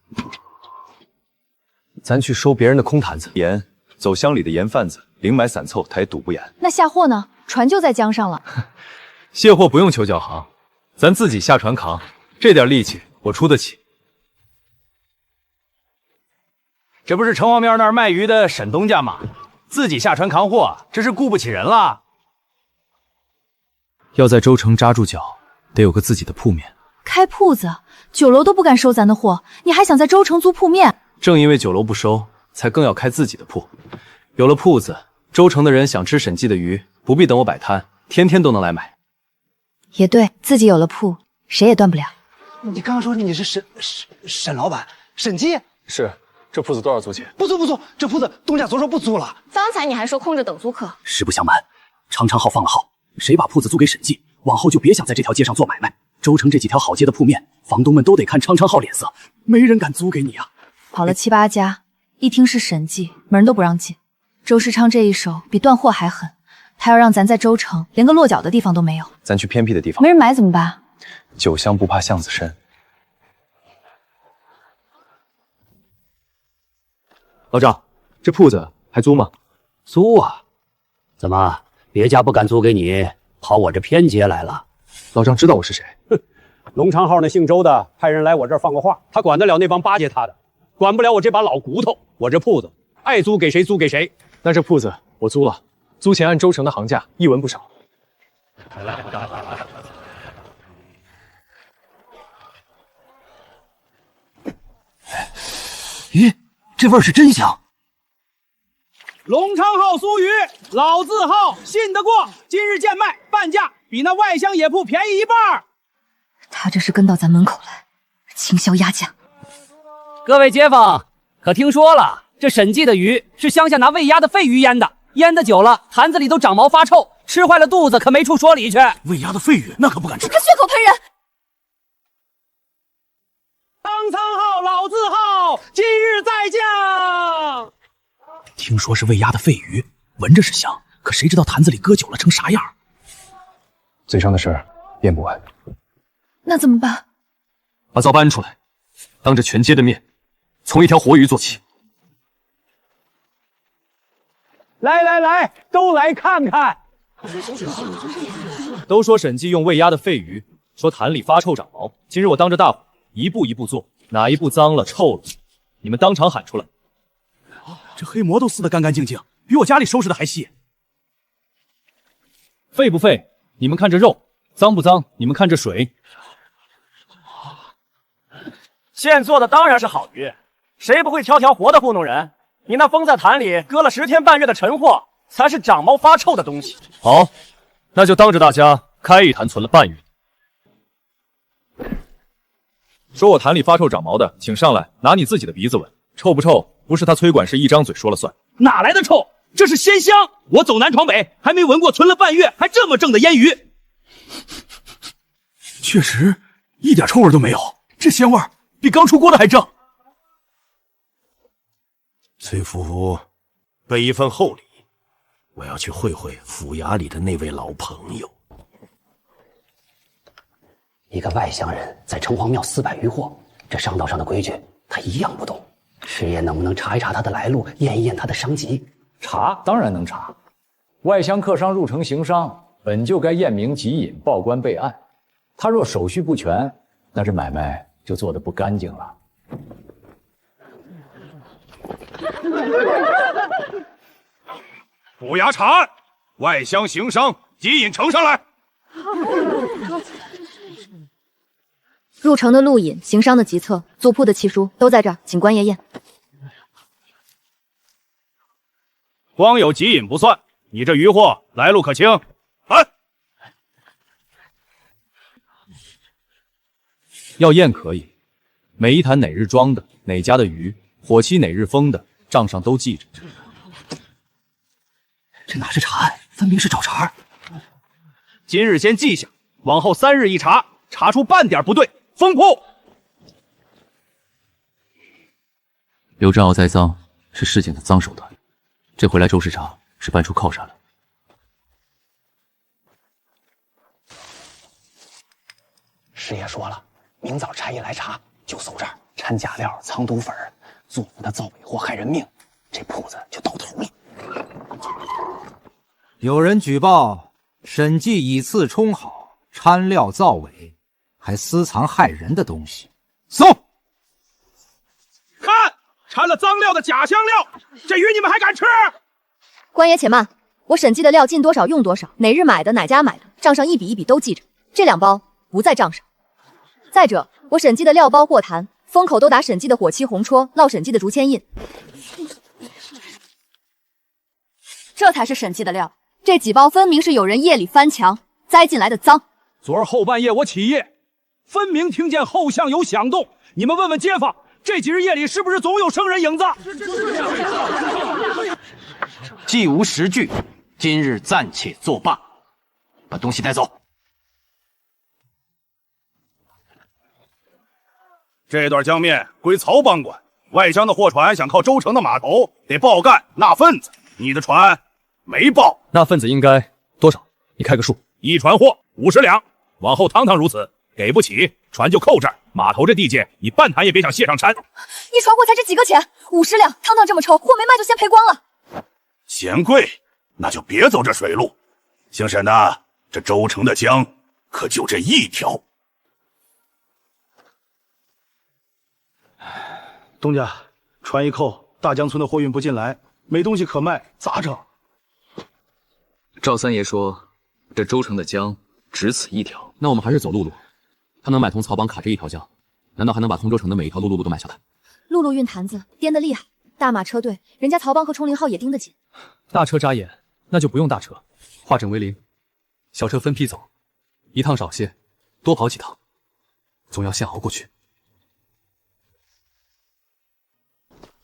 咱去收别人的空坛子。盐，走乡里的盐贩子，零买散凑，他也赌不严。那下货呢？船就在江上了。卸货不用求脚行，咱自己下船扛，这点力气我出得起。这不是城隍庙那儿卖鱼的沈东家吗？自己下船扛货，这是顾不起人了。要在州城扎住脚，得有个自己的铺面。开铺子，酒楼都不敢收咱的货，你还想在州城租铺面？正因为酒楼不收，才更要开自己的铺。有了铺子，州城的人想吃审计的鱼，不必等我摆摊，天天都能来买。也对，自己有了铺，谁也断不了。你刚刚说你是沈老板，审计是。这铺子多少租钱？不租，这铺子东家昨说不租了。方才你还说空着等租客。实不相瞒，长昌号放了号，谁把铺子租给审计，往后就别想在这条街上做买卖。州城这几条好街的铺面，房东们都得看长昌号脸色，没人敢租给你啊。跑了7、8家，一听是审计，门都不让进。周世昌这一手比断货还狠，他要让咱在州城连个落脚的地方都没有。咱去偏僻的地方，没人买怎么办？酒香不怕巷子深。老张，这铺子还租吗？租啊？怎么别家不敢租给你，跑我这偏街来了？老张知道我是谁？哼，龙昌号那姓周的派人来我这儿放过话，他管得了那帮巴结他的，管不了我这把老骨头。我这铺子爱租给谁租给谁。那这铺子我租了，租钱按州城的行价，1文不少。咦，这味儿是真香！龙昌号酥鱼，老字号，信得过。今日贱卖，半价，比那外乡野铺便宜1半。他这是跟到咱门口来，倾销压价。各位街坊，可听说了？这审计的鱼是乡下拿喂鸭的废鱼腌的，腌的久了，坛子里都长毛发臭，吃坏了肚子可没处说理去。喂鸭的废鱼那可不敢吃，他血口喷人。长仓号，老字号，今日再降。听说是喂鸭的废鱼，闻着是香，可谁知道坛子里搁久了成啥样？嘴上的事儿辩不完。那怎么办？把灶搬出来，当着全街的面，从一条活鱼做起。来，都来看看。都说审计用喂鸭的废鱼，说坛里发臭长毛。今日我当着大伙一步一步做，哪一步脏了臭了，你们当场喊出来。这黑魔都撕得干干净净，比我家里收拾的还细。废不废？你们看这肉；脏不脏？你们看这水。现做的当然是好鱼，谁不会挑条活的糊弄人？你那封在坛里搁了10天半月的陈货，才是长毛发臭的东西。好，那就当着大家开一坛存了半月。说我坛里发臭长毛的，请上来拿你自己的鼻子闻，臭不臭？不是他崔管事一张嘴说了算。哪来的臭？这是鲜香！我走南闯北，还没闻过存了半月还这么正的腌鱼。确实，一点臭味都没有，这鲜味比刚出锅的还正。崔福，备一份厚礼，我要去会会府衙里的那位老朋友。一个外乡人在城隍庙私摆鱼货，这商道上的规矩他一样不懂。师爷能不能查一查他的来路，验一验他的商籍？查当然能查，外乡客商入城行商，本就该验明籍隐，报官备案。他若手续不全，那这买卖就做得不干净了。府衙查案，外乡行商，籍隐呈上来。入城的路引、行商的籍册、租铺的契书都在这儿，请官爷验。光有籍隐不算，你这鱼货来路可清？要验可以，每一坛哪日装的，哪家的鱼，火期哪日封的，账上都记着。这哪是查案，分明是找茬。今日先记下，往后3日一查，查出半点不对，封铺。刘占鳌栽赃是市井的脏手段，这回来周视察是搬出靠山了。师爷说了，明早差役来查，就搜这儿掺假料、藏毒粉，做我们的造伪货害人命，这铺子就到头了。有人举报审计以次充好，掺料造伪，还私藏害人的东西。搜！看，掺了脏料的假香料，这鱼你们还敢吃？官爷且慢，我审计的料进多少用多少，哪日买的哪家买的，账上一笔一笔都记着。这2包不在账上。再者，我审计的料包货坛封口都打审计的火漆红戳，烙审计的竹签印，这才是审计的料。这几包分明是有人夜里翻墙栽进来的赃。昨儿后半夜我起夜，分明听见后巷有响动。你们问问街坊，这几日夜里是不是总有生人影子？既无实据，今日暂且作罢，把东西带走。这段江面归曹帮管，外乡的货船想靠州城的码头，得报干纳份子。你的船没报，那份子应该多少？你开个数。一船货50两，往后堂堂如此，给不起船就扣这儿。码头这地界，你半坛也别想卸上掺。一船货才值几个钱？50两，汤汤这么臭，货没卖就先赔光了。嫌贵，那就别走这水路。姓沈的，这州城的江可就这一条。东家，船一扣，大江村的货运不进来，没东西可卖，咋整？赵三爷说，这州城的江只此一条，那我们还是走陆路。他能买通曹帮卡这一条江，难道还能把通州城的每一条陆路都买下来？陆路运坛子颠得厉害，大马车队，人家曹帮和崇灵号也盯得紧。大车扎眼，那就不用大车，化整为零，小车分批走，一趟少些，多跑几趟，总要先熬过去。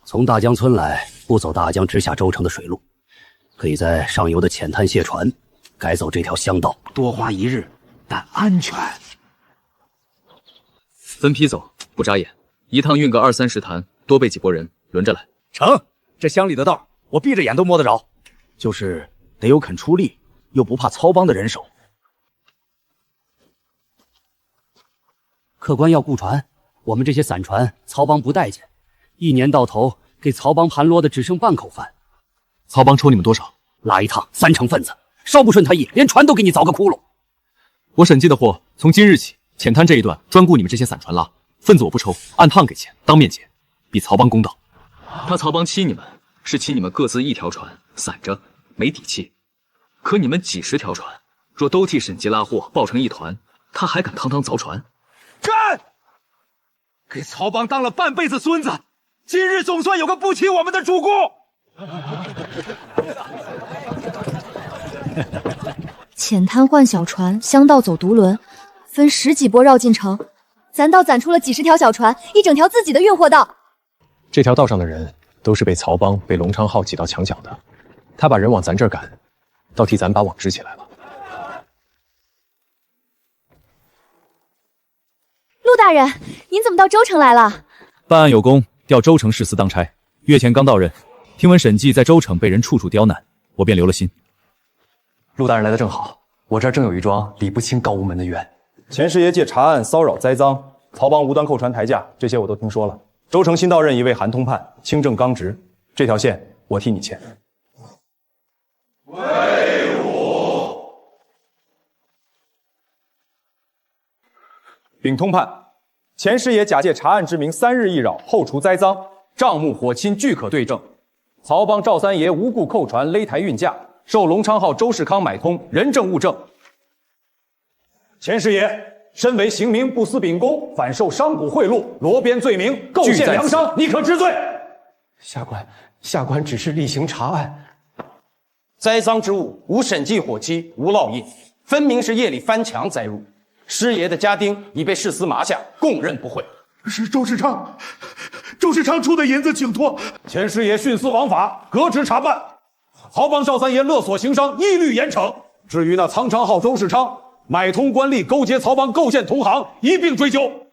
从大江村来，不走大江直下州城的水路，可以在上游的浅滩卸船，改走这条乡道，多花1日，但安全。分批走，不眨眼，一趟运个20-30坛，多备几拨人，轮着来。成，这乡里的道，我闭着眼都摸得着，就是得有肯出力，又不怕曹帮的人手。客官要雇船，我们这些散船，曹帮不待见。1年到头，给曹帮盘摞的只剩半口饭。曹帮抽你们多少？拉一趟3成份子，稍不顺他意，连船都给你凿个窟窿。我审计的货，从今日起，浅滩这一段专雇你们这些散船拉，份子我不抽，按趟给钱，当面结，比曹帮公道。他曹帮欺你们，是欺你们各自一条船，散着没底气。可你们几十条船，若都替沈记拉货，抱成一团，他还敢堂堂凿船？干！给曹帮当了半辈子孙子，今日总算有个不欺我们的主公。浅滩换小船，乡道走独轮，分10几波绕进城。咱倒攒出了几十条小船，一整条自己的运货道。这条道上的人都是被曹帮、被龙昌浩挤到墙角的，他把人往咱这儿赶，倒替咱把网支起来了。陆大人，您怎么到州城来了？办案有功，调州城市司当差，月前刚到任。听闻沈记在州城被人处处刁难，我便留了心。陆大人来的正好，我这儿正有一桩理不清高无门的冤。钱师爷借查案骚扰栽赃，曹帮无端扣船抬价，这些我都听说了。州城新到任一位韩通判，清正刚直，这条线我替你牵。威武！禀通判，钱师爷假借查案之名，3日一扰，后除栽赃，账目伙亲俱可对证。曹帮赵三爷无故扣船勒抬运价，受龙昌浩、周世康买通，人证物证。钱师爷身为刑名，不思秉公，反受商贾贿赂，罗编罪名，构陷粮商，你可知罪？下官只是例行查案，栽赃之物无审计火漆，无烙印，分明是夜里翻墙栽入。师爷的家丁已被市司拿下，供认不讳。是周世昌出的银子，请托。钱师爷徇私枉法，革职查办。曹帮赵三爷勒索行商，一律严惩。至于那苍昌浩、周世昌买通官吏，勾结曹帮，构陷同行，一并追究。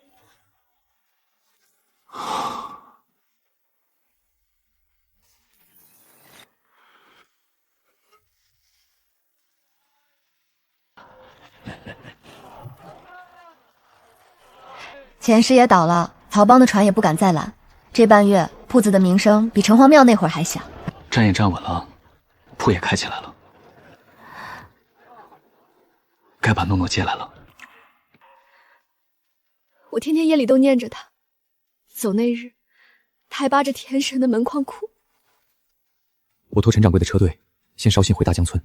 钱师爷倒了，曹帮的船也不敢再拦。这半月铺子的名声比城隍庙那会儿还响。站也站稳了，铺也开起来了，该把诺诺接来了。我天天夜里都念着他，走那日，他还扒着田婶的门框哭。我托陈掌柜的车队，先捎信回大江村。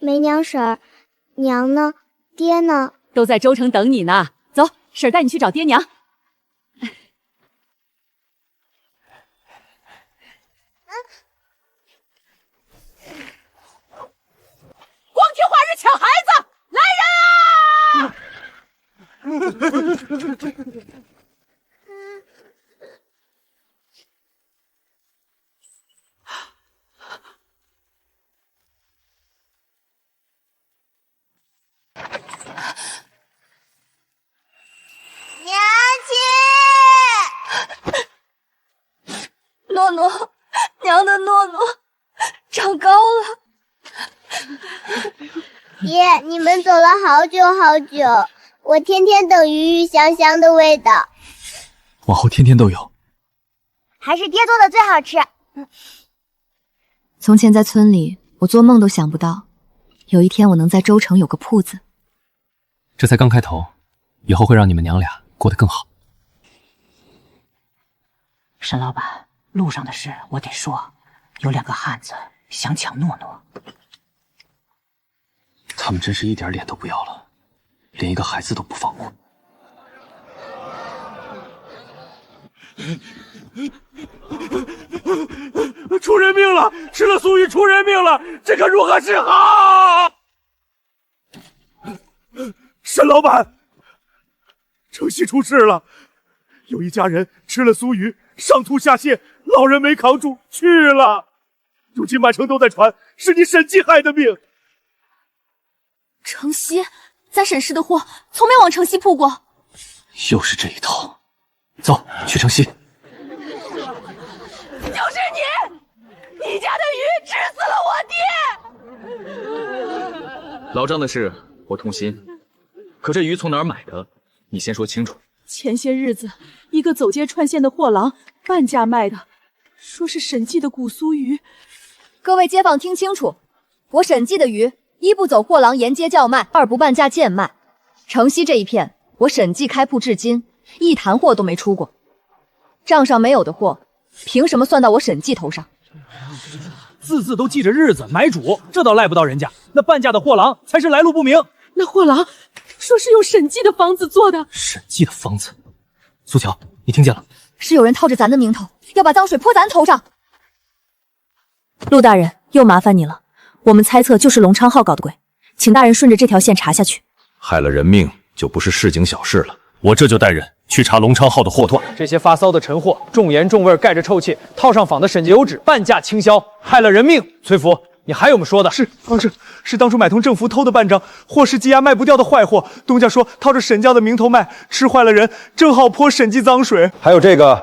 梅娘婶儿，娘呢？爹呢？都在州城等你呢。走，婶儿带你去找爹娘。光天化日抢孩子，来人啊！娘亲，诺诺，娘的诺诺长高了。爹，你们走了好久好久，我天天等鱼鱼香香的味道。往后天天都有。还是爹做的最好吃。从前在村里，我做梦都想不到，有一天我能在州城有个铺子。这才刚开头，以后会让你们娘俩过得更好。沈老板，路上的事我得说，有2个汉子想抢诺诺。他们真是一点脸都不要了，连一个孩子都不放过。出人命了！吃了苏鱼出人命了，这可如何是好？沈老板，城西出事了，有一家人吃了苏鱼，上吐下泻，老人没扛住去了。如今满城都在传，是你沈记害的命。城西，咱沈氏的货从没往城西铺过。又是这一套，走去城西。就是你，你家的鱼治死了我爹。老张的事我痛心，可这鱼从哪儿买的？你先说清楚。前些日子，一个走街串线的货郎半价卖的，说是沈记的古苏鱼。各位街坊听清楚，我沈记的鱼，一不走货郎沿街叫卖，二不半价贱卖。城西这一片，我审计开铺至今一坛货都没出过，账上没有的货，凭什么算到我审计头上？字字都记着日子、买主，这倒赖不到人家。那半价的货郎才是来路不明。那货郎说是用审计的方子做的。审计的方子？苏乔，你听见了？是有人套着咱的名头，要把脏水泼咱头上。陆大人，又麻烦你了。我们猜测就是龙昌浩搞的鬼，请大人顺着这条线查下去。害了人命就不是市井小事了。我这就带人去查龙昌浩的货段。这些发骚的陈货，重盐重味，盖着臭气，套上仿的审计油纸，半价倾销，害了人命。崔福，你还有没说的？是当初买通政府偷的半张，货是积压卖不掉的坏货。东家说套着沈家的名头卖，吃坏了人，正好泼审计脏水。还有这个，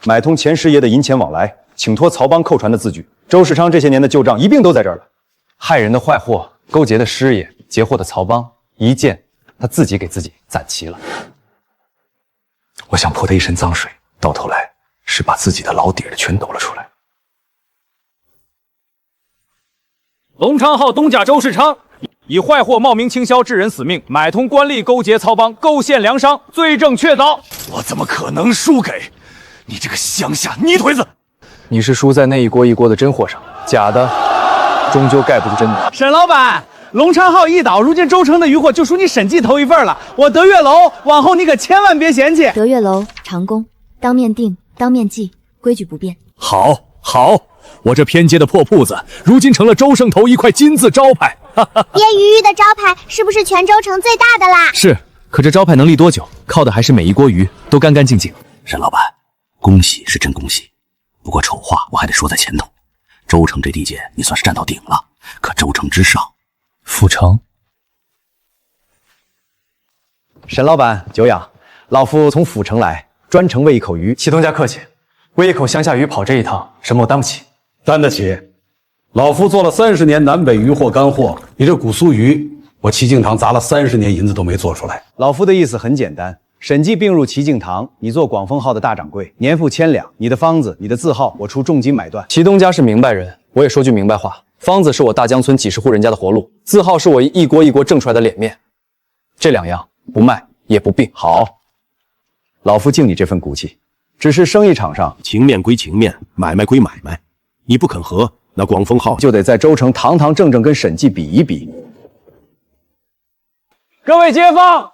买通钱师爷的银钱往来，请托曹帮扣传的字据。周世昌这些年的旧账一并都在这儿了。害人的坏货，勾结的师爷，劫货的曹帮，一件他自己给自己攒齐了。我想泼他一身脏水，到头来是把自己的老底儿全抖了出来。龙昌浩东家周世昌以坏货冒名倾销，致人死命，买通官吏，勾结曹帮，构陷粮商，罪证确凿。我怎么可能输给你这个乡下泥腿子？你是输在那一锅一锅的真货上，假的终究盖不住真的。沈老板，龙昌浩一倒，如今周城的渔货就属你审计头一份了。我德月楼往后你可千万别嫌弃。德月楼长工，当面定，当面记，规矩不变。好，我这偏街的破铺子，如今成了周胜头一块金字招牌。鳖鱼的招牌是不是全州城最大的啦？是，可这招牌能立多久，靠的还是每一锅鱼都干干净净。沈老板，恭喜是真恭喜，不过丑话我还得说在前头。周城这地界你算是站到顶了，可周城之上，府城。沈老板久仰，老夫从府城来，专程为一口鱼。祁东家客气，为一口乡下鱼跑这一趟，沈某担不起。担得起。老夫做了30年南北渔货干货，你这古苏鱼，我齐敬堂砸了30年银子都没做出来。老夫的意思很简单，审计并入齐敬堂，你做广丰号的大掌柜，年付1000两，你的方子、你的字号，我出重金买断。祁东家是明白人，我也说句明白话，方子是我大江村几十户人家的活路，字号是我一锅一锅挣出来的脸面，这2样不卖也不并。好，老夫敬你这份骨气，只是生意场上情面归情面，买卖归买卖，你不肯和，那广丰号就得在州城堂堂正正跟审计比一比。各位街坊，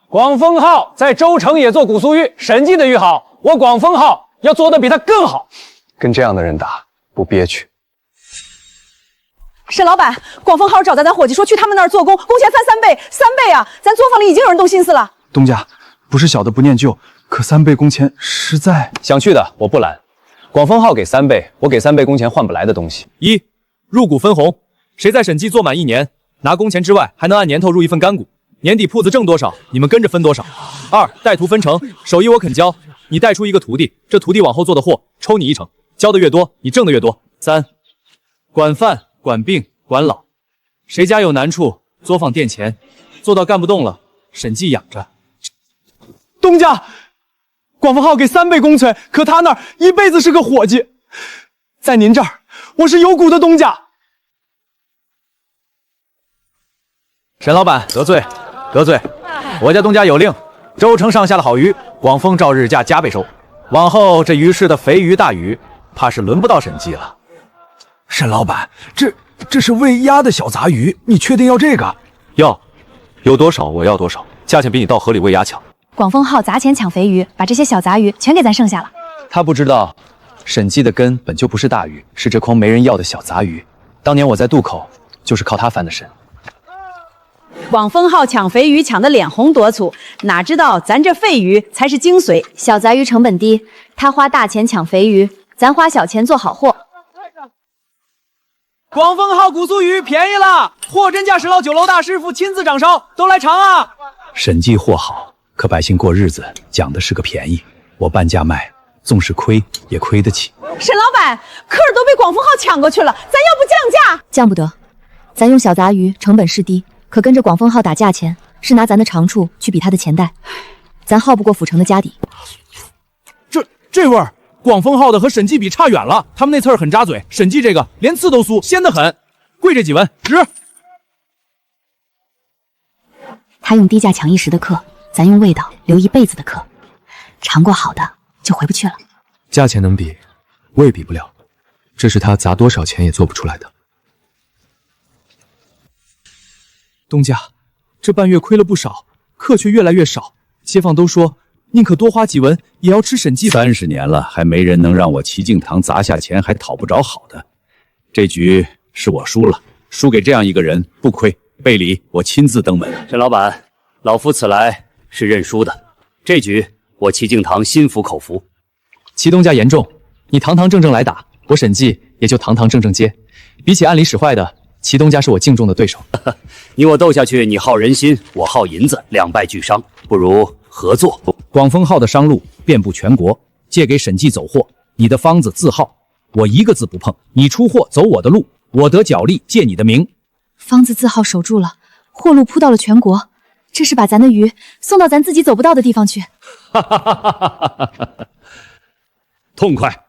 广丰号在州城也做古苏鱼，审计的鱼好，我广丰号要做的比他更好。跟这样的人打不憋屈。沈老板，广丰号找咱伙计说去他们那儿做工，工钱翻3倍，3倍啊！咱作坊里已经有人动心思了。东家，不是小的不念旧，可3倍工钱实在……想去的我不拦。广丰号给3倍，我给3倍工钱换不来的东西。1. 入股分红，谁在审计做满1年，拿工钱之外，还能按年头入一份干股，年底铺子挣多少，你们跟着分多少。2. 带徒分成，手艺我肯教，你带出一个徒弟，这徒弟往后做的货抽你1成，教的越多，你挣的越多。3. 管饭、管病、管老，谁家有难处，作坊垫钱，做到干不动了，审计养着。东家，广丰号给3倍工钱，可他那儿一辈子是个伙计，在您这儿，我是有股的东家。沈老板得罪，我家东家有令，州城上下的好鱼，广丰照日价加倍收。往后这鱼市的肥鱼大鱼，怕是轮不到审计了。沈老板，这是喂鸭的小杂鱼，你确定要这个？要，有多少我要多少，价钱比你到河里喂鸭强。广丰号砸钱抢肥鱼，把这些小杂鱼全给咱剩下了。他不知道，审计的根本就不是大鱼，是这筐没人要的小杂鱼。当年我在渡口，就是靠他翻的身。广丰号抢肥鱼抢得脸红朵粗，哪知道咱这废鱼才是精髓。小杂鱼成本低，他花大钱抢肥鱼，咱花小钱做好货。广丰号古苏鱼便宜了，货真价实了，酒楼大师傅亲自掌烧，都来尝啊！审计货好，可百姓过日子讲的是个便宜，我半价卖，纵是亏也亏得起。沈老板，客儿都被广丰号抢过去了，咱要不降价？降不得，咱用小杂鱼成本是低，可跟着广丰号打价钱，是拿咱的长处去比他的钱袋，咱耗不过府城的家底。这味儿，广丰号的和审计比差远了，他们那刺儿很扎嘴，审计这个连刺都酥，鲜得很。贵这几文值。他用低价抢一时的客，咱用味道留一辈子的客。尝过好的就回不去了。价钱能比，我也比不了，这是他砸多少钱也做不出来的。东家，这半月亏了不少，客却越来越少，街坊都说宁可多花几文也要吃审计的。30年了，还没人能让我齐敬堂砸下钱还讨不着好的。这局是我输了，输给这样一个人不亏。背礼我亲自登门。沈老板，老夫此来是认输的，这局我齐敬堂心服口服。齐东家言重，你堂堂正正来打，我审计也就堂堂正正接。比起暗里使坏的，齐东家是我敬重的对手。你我斗下去，你耗人心，我耗银子，两败俱伤，不如合作。广丰号的商路遍布全国，借给审计走货，你的方子字号我一个字不碰，你出货走我的路，我得脚力借你的名。方子字号守住了，货路铺到了全国，这是把咱的鱼送到咱自己走不到的地方去。哈哈哈哈哈！痛快！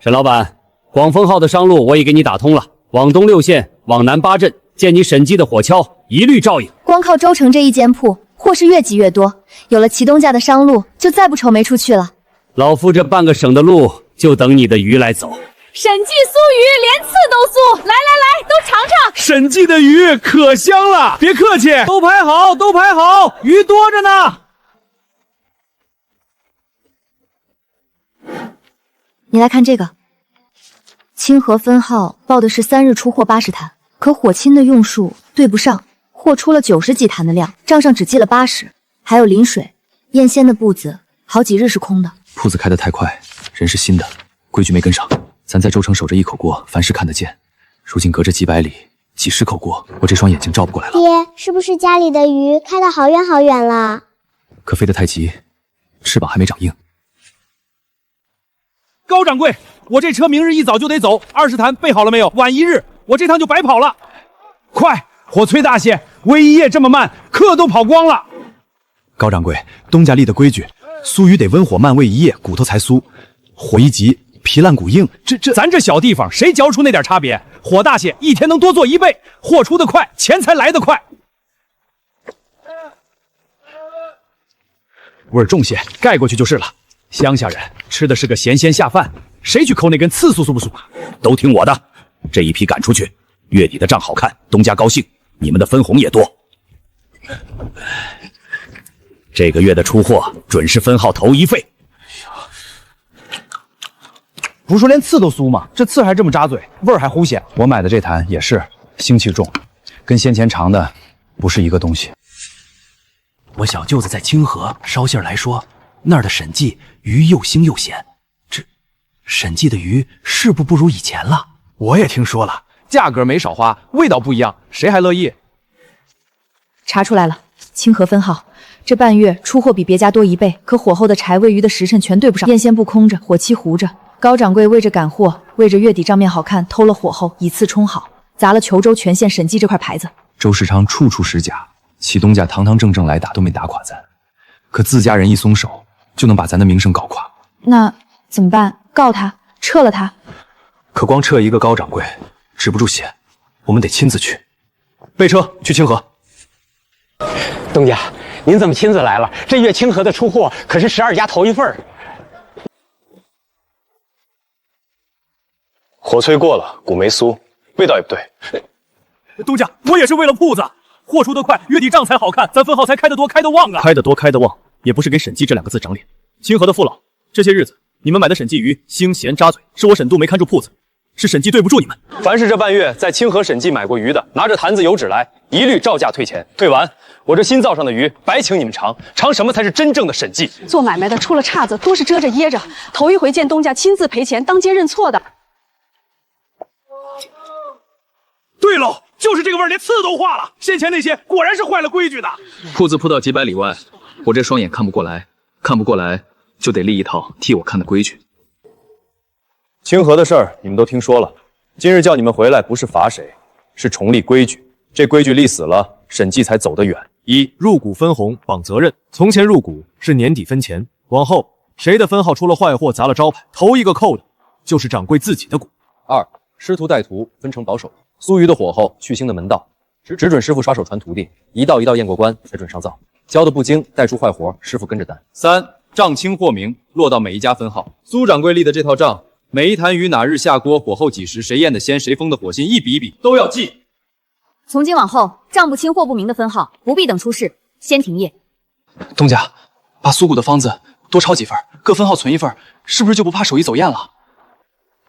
沈老板，广丰号的商路我也给你打通了，往东6县，往南8镇，见你审计的火锹一律照应。光靠州城这一间铺，货是越积越多，有了齐东家的商路，就再不愁没处去了。老夫这半个省的路，就等你的鱼来走。审计酥鱼连刺都酥，来来来，都尝尝。审计的鱼可香了，别客气，都排好，都排好，鱼多着呢。你来看这个，清河分号报的是3日出货80坛，可火亲的用数对不上，货出了90几坛的量，账上只记了80。还有临水、燕仙的铺子，好几日是空的。铺子开得太快，人是新的，规矩没跟上。咱在州城守着一口锅，凡事看得见。如今隔着几百里、几十口锅，我这双眼睛照不过来了。爹，是不是家里的鱼开得好远好远了？可飞得太急，翅膀还没长硬。高掌柜，我这车明日一早就得走，20坛备好了没有？晚1日，我这趟就白跑了。快，火催大些，煨一夜这么慢，客都跑光了。高掌柜，东家立的规矩，酥鱼得温火慢煨一夜，骨头才酥。火一急，皮烂骨硬。咱这小地方谁嚼出那点差别？火大些，一天能多做1倍，货出得快，钱才来得快。味儿重些，盖过去就是了。乡下人吃的是个咸鲜下饭，谁去抠那根刺酥酥不酥？都听我的，这一批赶出去，月底的账好看，东家高兴，你们的分红也多。这个月的出货准是分号头1费。不是说连刺都酥吗？这刺还这么扎嘴，味儿还齁咸。我买的这坛也是腥气重，跟先前尝的不是一个东西。我小舅子在清河捎信来说，那儿的审计鱼又腥又咸，这审计的鱼是不如以前了。我也听说了，价格没少花，味道不一样，谁还乐意？查出来了，清河分号这半月出货比别家多1倍，可火候的柴煨鱼的时辰全对不上，燕仙不空着，火漆糊着。高掌柜为着赶货，为着月底账面好看，偷了火候，以次充好，砸了裘州全县审计这块牌子。周世昌处处使假，齐东家堂堂正正来打都没打垮咱，可自家人一松手，就能把咱的名声搞垮。那怎么办？告他，撤了他？可光撤一个高掌柜止不住血，我们得亲自去。备车去清河。东家，您怎么亲自来了？这月清河的出货可是12家头1份。火催过了，骨没酥，味道也不对。东家，我也是为了铺子，货出得快，月底账才好看，咱分号才开得多，开得旺啊！开得多，开得旺，也不是给审计这2个字长脸。清河的父老，这些日子你们买的审计鱼腥咸扎嘴，是我审度没看住铺子，是审计对不住你们。凡是这半月在清河审计买过鱼的，拿着坛子有纸来，一律照价退钱。退完，我这新造上的鱼白请你们尝，尝什么才是真正的审计。做买卖的出了岔子，多是遮着掖着，头一回见东家亲自赔钱，当街认错的。对喽，就是这个味儿，连刺都化了。先前那些果然是坏了规矩的。铺子铺到几百里外，我这双眼看不过来，看不过来就得立一套替我看的规矩。清河的事儿你们都听说了，今日叫你们回来不是罚谁，是重立规矩。这规矩立死了，审计才走得远。1. 入股分红绑责任，从前入股是年底分钱，往后谁的分号出了坏货砸了招牌，头一个扣的就是掌柜自己的股。2. 师徒带徒分成保守，酥鱼的火候、去腥的门道，只准师傅刷手传徒弟，一道一道验过关才准上灶。教的不精，带出坏活，师傅跟着担。3、账清货明，落到每一家分号。苏掌柜立的这套账，每一坛鱼哪日下锅，火候几时，谁验的鲜，谁封的火信，一笔一笔都要记。从今往后，账不清货不明的分号，不必等出事，先停业。东家，把苏谷的方子多抄几份，各分号存一份，是不是就不怕手艺走验了？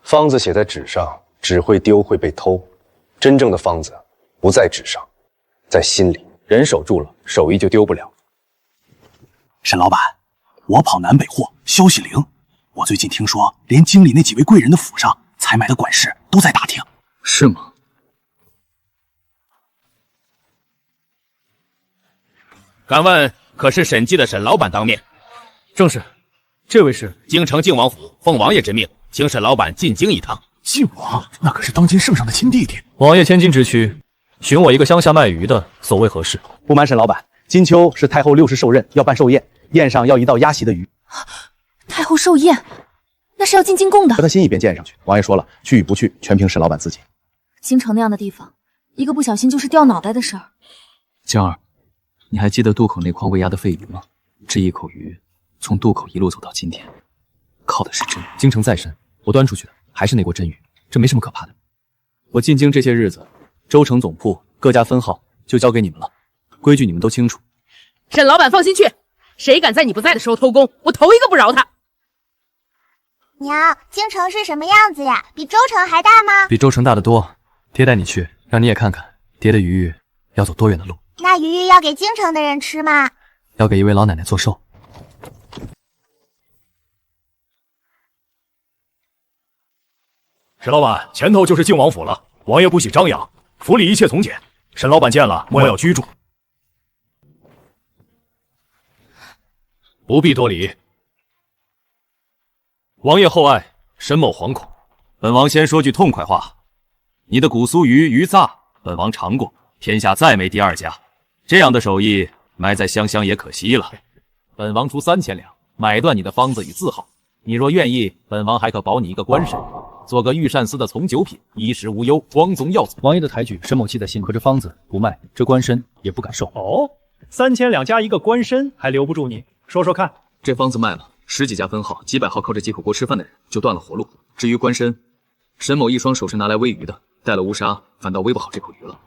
方子写在纸上，只会丢，会被偷；真正的方子不在纸上，在心里。人守住了，手艺就丢不了。沈老板，我跑南北货，消息灵。我最近听说，连京里那几位贵人的府上采买的管事都在打听。是吗？敢问可是审计的沈老板当面？正是，这位是京城靖王府，奉王爷之命，请沈老板进京一趟。靖王，那可是当今圣上的亲弟弟。王爷千金之躯，寻我一个乡下卖鱼的，所谓何事？不瞒沈老板，金秋是太后6世寿宴，要办寿宴，宴上要一道鸭席的鱼。太后寿宴，那是要进京贡的。和他心意便荐上去。王爷说了，去与不去，全凭沈老板自己。京城那样的地方，一个不小心就是掉脑袋的事儿。江儿，你还记得渡口那筐喂鸭的鲱鱼吗？这一口鱼从渡口一路走到今天，靠的是真鱼。京城再深，我端出去的还是那锅真鱼，这没什么可怕的。我进京这些日子，州城总铺各家分号就交给你们了，规矩你们都清楚。沈老板放心去，谁敢在你不在的时候偷工，我头一个不饶他。娘，京城是什么样子呀？比州城还大吗？比州城大得多。爹带你去，让你也看看爹的鱼要走多远的路。那鱼要给京城的人吃吗？要给一位老奶奶做寿。沈老板，前头就是靖王府了，王爷不喜张扬，府里一切从简。沈老板见了，莫要居住。不必多礼。王爷厚爱，沈某惶恐。本王先说句痛快话，你的古酥鱼鱼鲓，本王尝过，天下再没第二家。这样的手艺，埋在湘乡也可惜了。本王出3000两，买断你的方子与字号。你若愿意，本王还可保你一个官身，做个御膳司的从九品，衣食无忧，光宗耀祖。王爷的抬举，沈某记在心里。可这方子不卖，这官身也不敢受。哦，3000两加一个官身，还留不住你？说说看。这方子卖了，10几家分号，几百号靠这几口锅吃饭的人就断了活路。至于官身，沈某一双手是拿来煨鱼的，带了乌纱，反倒煨不好这口鱼了。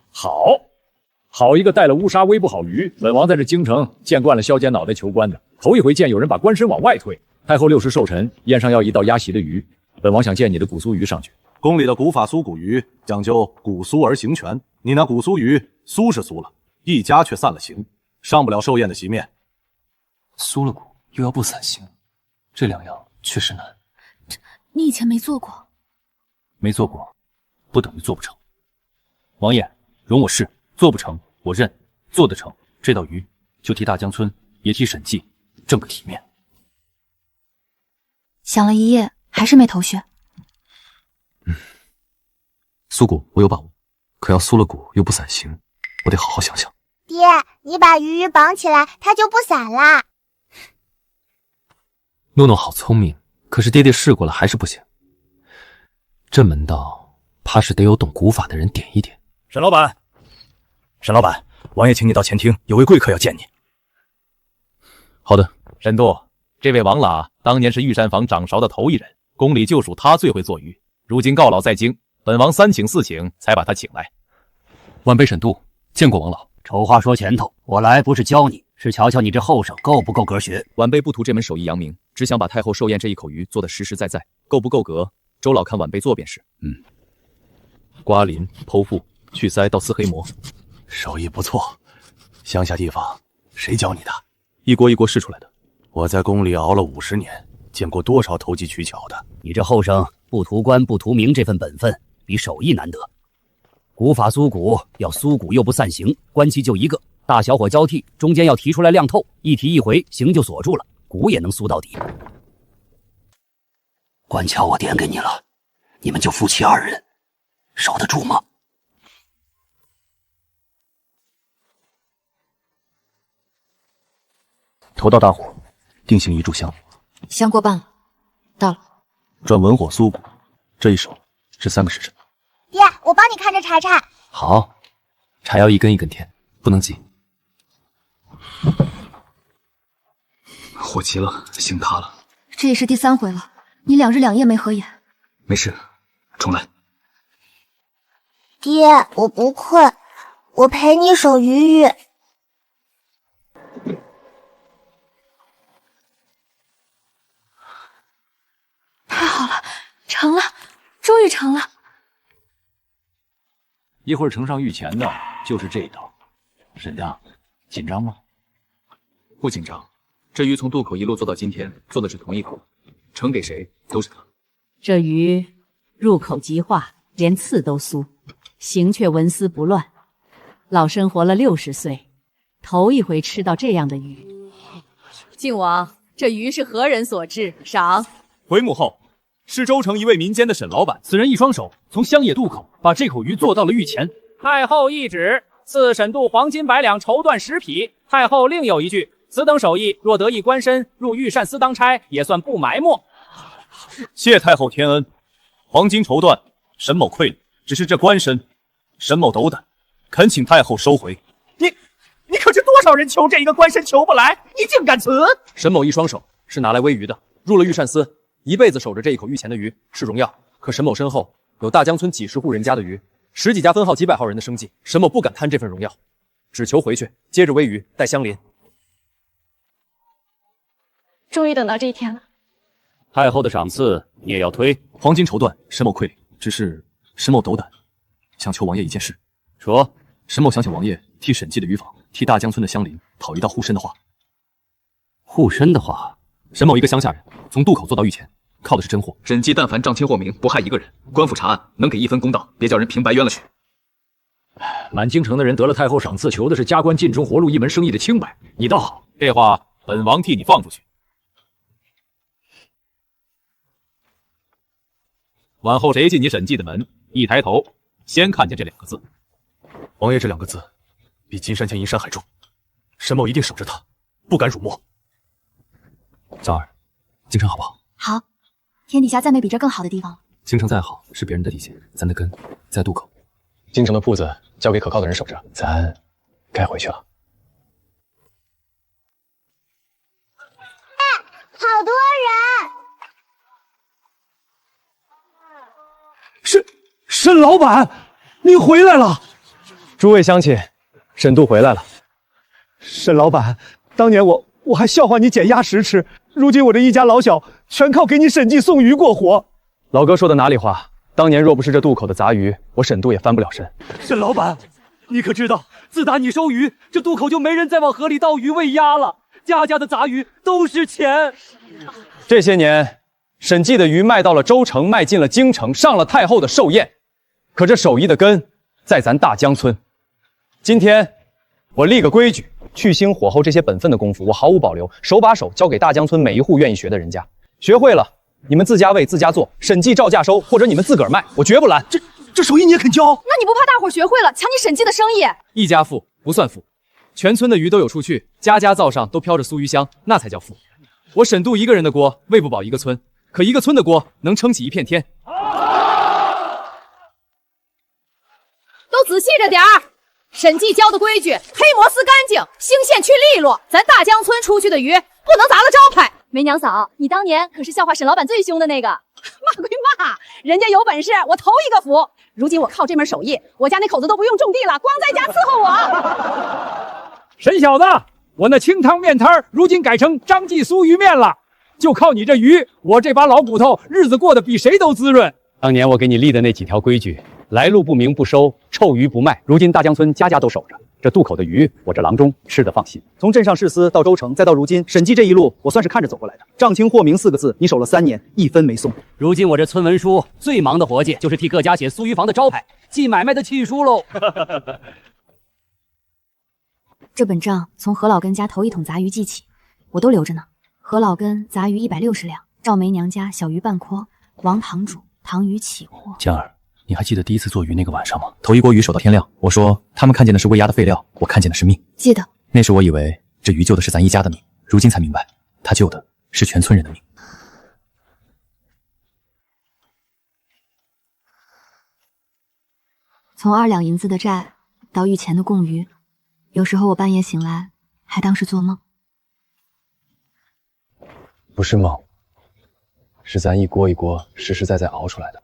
好一个带了乌纱煨不好鱼！本王在这京城见惯了削尖脑袋求官的，头一回见有人把官身往外推。太后6世寿辰，宴上要一道鸭席的鱼，本王想见你的古酥鱼上去。宫里的古法酥骨鱼讲究古酥而行全，你那古酥鱼酥是酥了，一家却散了形，上不了寿宴的席面。酥了骨又要不散形，这两样确实难。你以前没做过？没做过，不等于做不成。王爷，容我试，做不成我认，做得成这道鱼就替大江村，也替沈记挣个体面。想了一夜，还是没头绪。酥骨我有把握，可要酥了骨又不散形，我得好好想想。爹，你把鱼绑起来，它就不散啦。诺诺好聪明，可是爹爹试过了还是不行。这门道怕是得有懂古法的人点一点。沈老板，王爷请你到前厅，有位贵客要见你。好的。沈度，这位王喇当年是御膳房掌勺的头一人，宫里就属他最会做鱼。如今告老在京，本王3请4请才把他请来。晚辈沈度见过王老。丑话说前头，我来不是教你，是瞧瞧你这后生够不够格学。晚辈不图这门手艺扬名，只想把太后寿宴这一口鱼做得实实在在，够不够格，周老看晚辈做便是。刮鳞、剖腹、去腮到撕黑膜，手艺不错。乡下地方谁教你的？一锅一锅试出来的。我在宫里熬了50年，见过多少投机取巧的。你这后生不图官不图名，这份本分比手艺难得。古法酥骨要酥骨又不散形，关期就一个，大小火交替，中间要提出来亮透，一提一回形就锁住了，骨也能酥到底。官桥我点给你了，你们就夫妻2人，守得住吗？头到大火，定型1炷香。香过半了，到了。转文火酥骨，这一手是3个时辰。爹，我帮你看着查查。好，茶要一根一根添，不能急。火急了，醒他了。这也是第3回了，你2日2夜没合眼。没事，重来。爹，我不困，我陪你守鱼鱼。太好了，成了，终于成了。一会儿呈上御前的就是这一道。沈大，紧张吗？不紧张，这鱼从渡口一路做到今天，做的是同一口，呈给谁都是他。这鱼入口即化，连刺都酥，形却纹丝不乱。老身活了60岁，头一回吃到这样的鱼。靖王，这鱼是何人所制？赏。回幕后，是州城一位民间的沈老板，此人一双手从乡野渡口把这口鱼做到了御前。太后懿旨，赐沈渡黄金100两，绸缎10匹。太后另有一句，此等手艺若得以官身，入御膳司当差，也算不埋没。谢太后天恩，黄金绸缎，沈某愧礼。只是这官身，沈某斗胆，恳请太后收回。你可知多少人求这一个官身求不来，你竟敢辞？沈某一双手是拿来煨鱼的，入了御膳司，一辈子守着这一口御前的鱼是荣耀。可沈某身后有大江村几十户人家的鱼，10几家分号几百号人的生计，沈某不敢贪这份荣耀，只求回去接着煨鱼，带相邻。终于等到这一天了。太后的赏赐你也要推？黄金绸缎，沈某愧礼。只是沈某斗胆，想求王爷一件事。说。沈某想请王爷替沈记的渔坊，替大江村的乡邻讨一道护身的话。护身的话？沈某一个乡下人，从渡口做到御前，靠的是真货。沈记但凡账清货明，不害一个人，官府查案能给一分公道，别叫人平白冤了去。满京城的人得了太后赏赐，求的是加官进中，活路一门生意的清白。你倒好，这话本王替你放出去。往后谁进你沈记的门，一抬头先看见这2个字。王爷这2个字，比金山前银山还重，沈某一定守着它，不敢辱没。张儿，京城好不好？好，天底下再没比这更好的地方了。京城再好，是别人的地界，咱的根在渡口。京城的铺子交给可靠的人守着，咱该回去了。好多人！沈老板，你回来了！诸位乡亲，沈渡回来了。沈老板，当年我还笑话你捡鸭食吃，如今我这一家老小全靠给你沈记送鱼过活。老哥说的哪里话？当年若不是这渡口的杂鱼，我沈渡也翻不了身。沈老板，你可知道，自打你收鱼，这渡口就没人再往河里倒鱼喂鸭了，家家的杂鱼都是钱。这些年，沈记的鱼卖到了州城，卖进了京城，上了太后的寿宴。可这手艺的根在咱大江村。今天我立个规矩，去腥火候这些本分的功夫，我毫无保留，手把手教给大江村每一户愿意学的人家。学会了，你们自家喂自家做，沈记照价收，或者你们自个儿卖，我绝不拦。这手艺你也肯教？那你不怕大伙学会了抢你沈记的生意？一家富不算富，全村的鱼都有处去，家家灶上都飘着酥鱼香，那才叫富。我沈渡一个人的锅喂不饱一个村，可一个村的锅能撑起一片天。都仔细着点儿。沈记教的规矩：黑磨丝干净，兴线去利落。咱大江村出去的鱼不能砸了招牌。梅娘嫂，你当年可是笑话沈老板最凶的那个。骂归骂，人家有本事，我头一个服。如今我靠这门手艺，我家那口子都不用种地了，光在家伺候我。沈小子，我那清汤面摊如今改成张记酥鱼面了，就靠你这鱼，我这把老骨头日子过得比谁都滋润。当年我给你立的那几条规矩，来路不明不收，臭鱼不卖。如今大江村家家都守着，这渡口的鱼，我这郎中吃得放心。从镇上市司到州城，再到如今沈记这一路，我算是看着走过来的。账清货明4个字，你守了3年，一分没松。如今我这村文书最忙的活计，就是替各家写酥鱼房的招牌，记买卖的契书喽。这本账从何老根家头一桶杂鱼记起，我都留着呢。何老根杂鱼160两，赵梅娘家小鱼半筐，王堂主糖鱼起货。江儿，你还记得第一次做鱼那个晚上吗？头一锅鱼守到天亮，我说他们看见的是喂鸭的废料，我看见的是命。记得。那时我以为这鱼救的是咱一家的命，如今才明白，他救的是全村人的命。从2两银子的债到御前的贡鱼，有时候我半夜醒来，还当是做梦。不是梦，是咱一锅一锅实实在在熬出来的。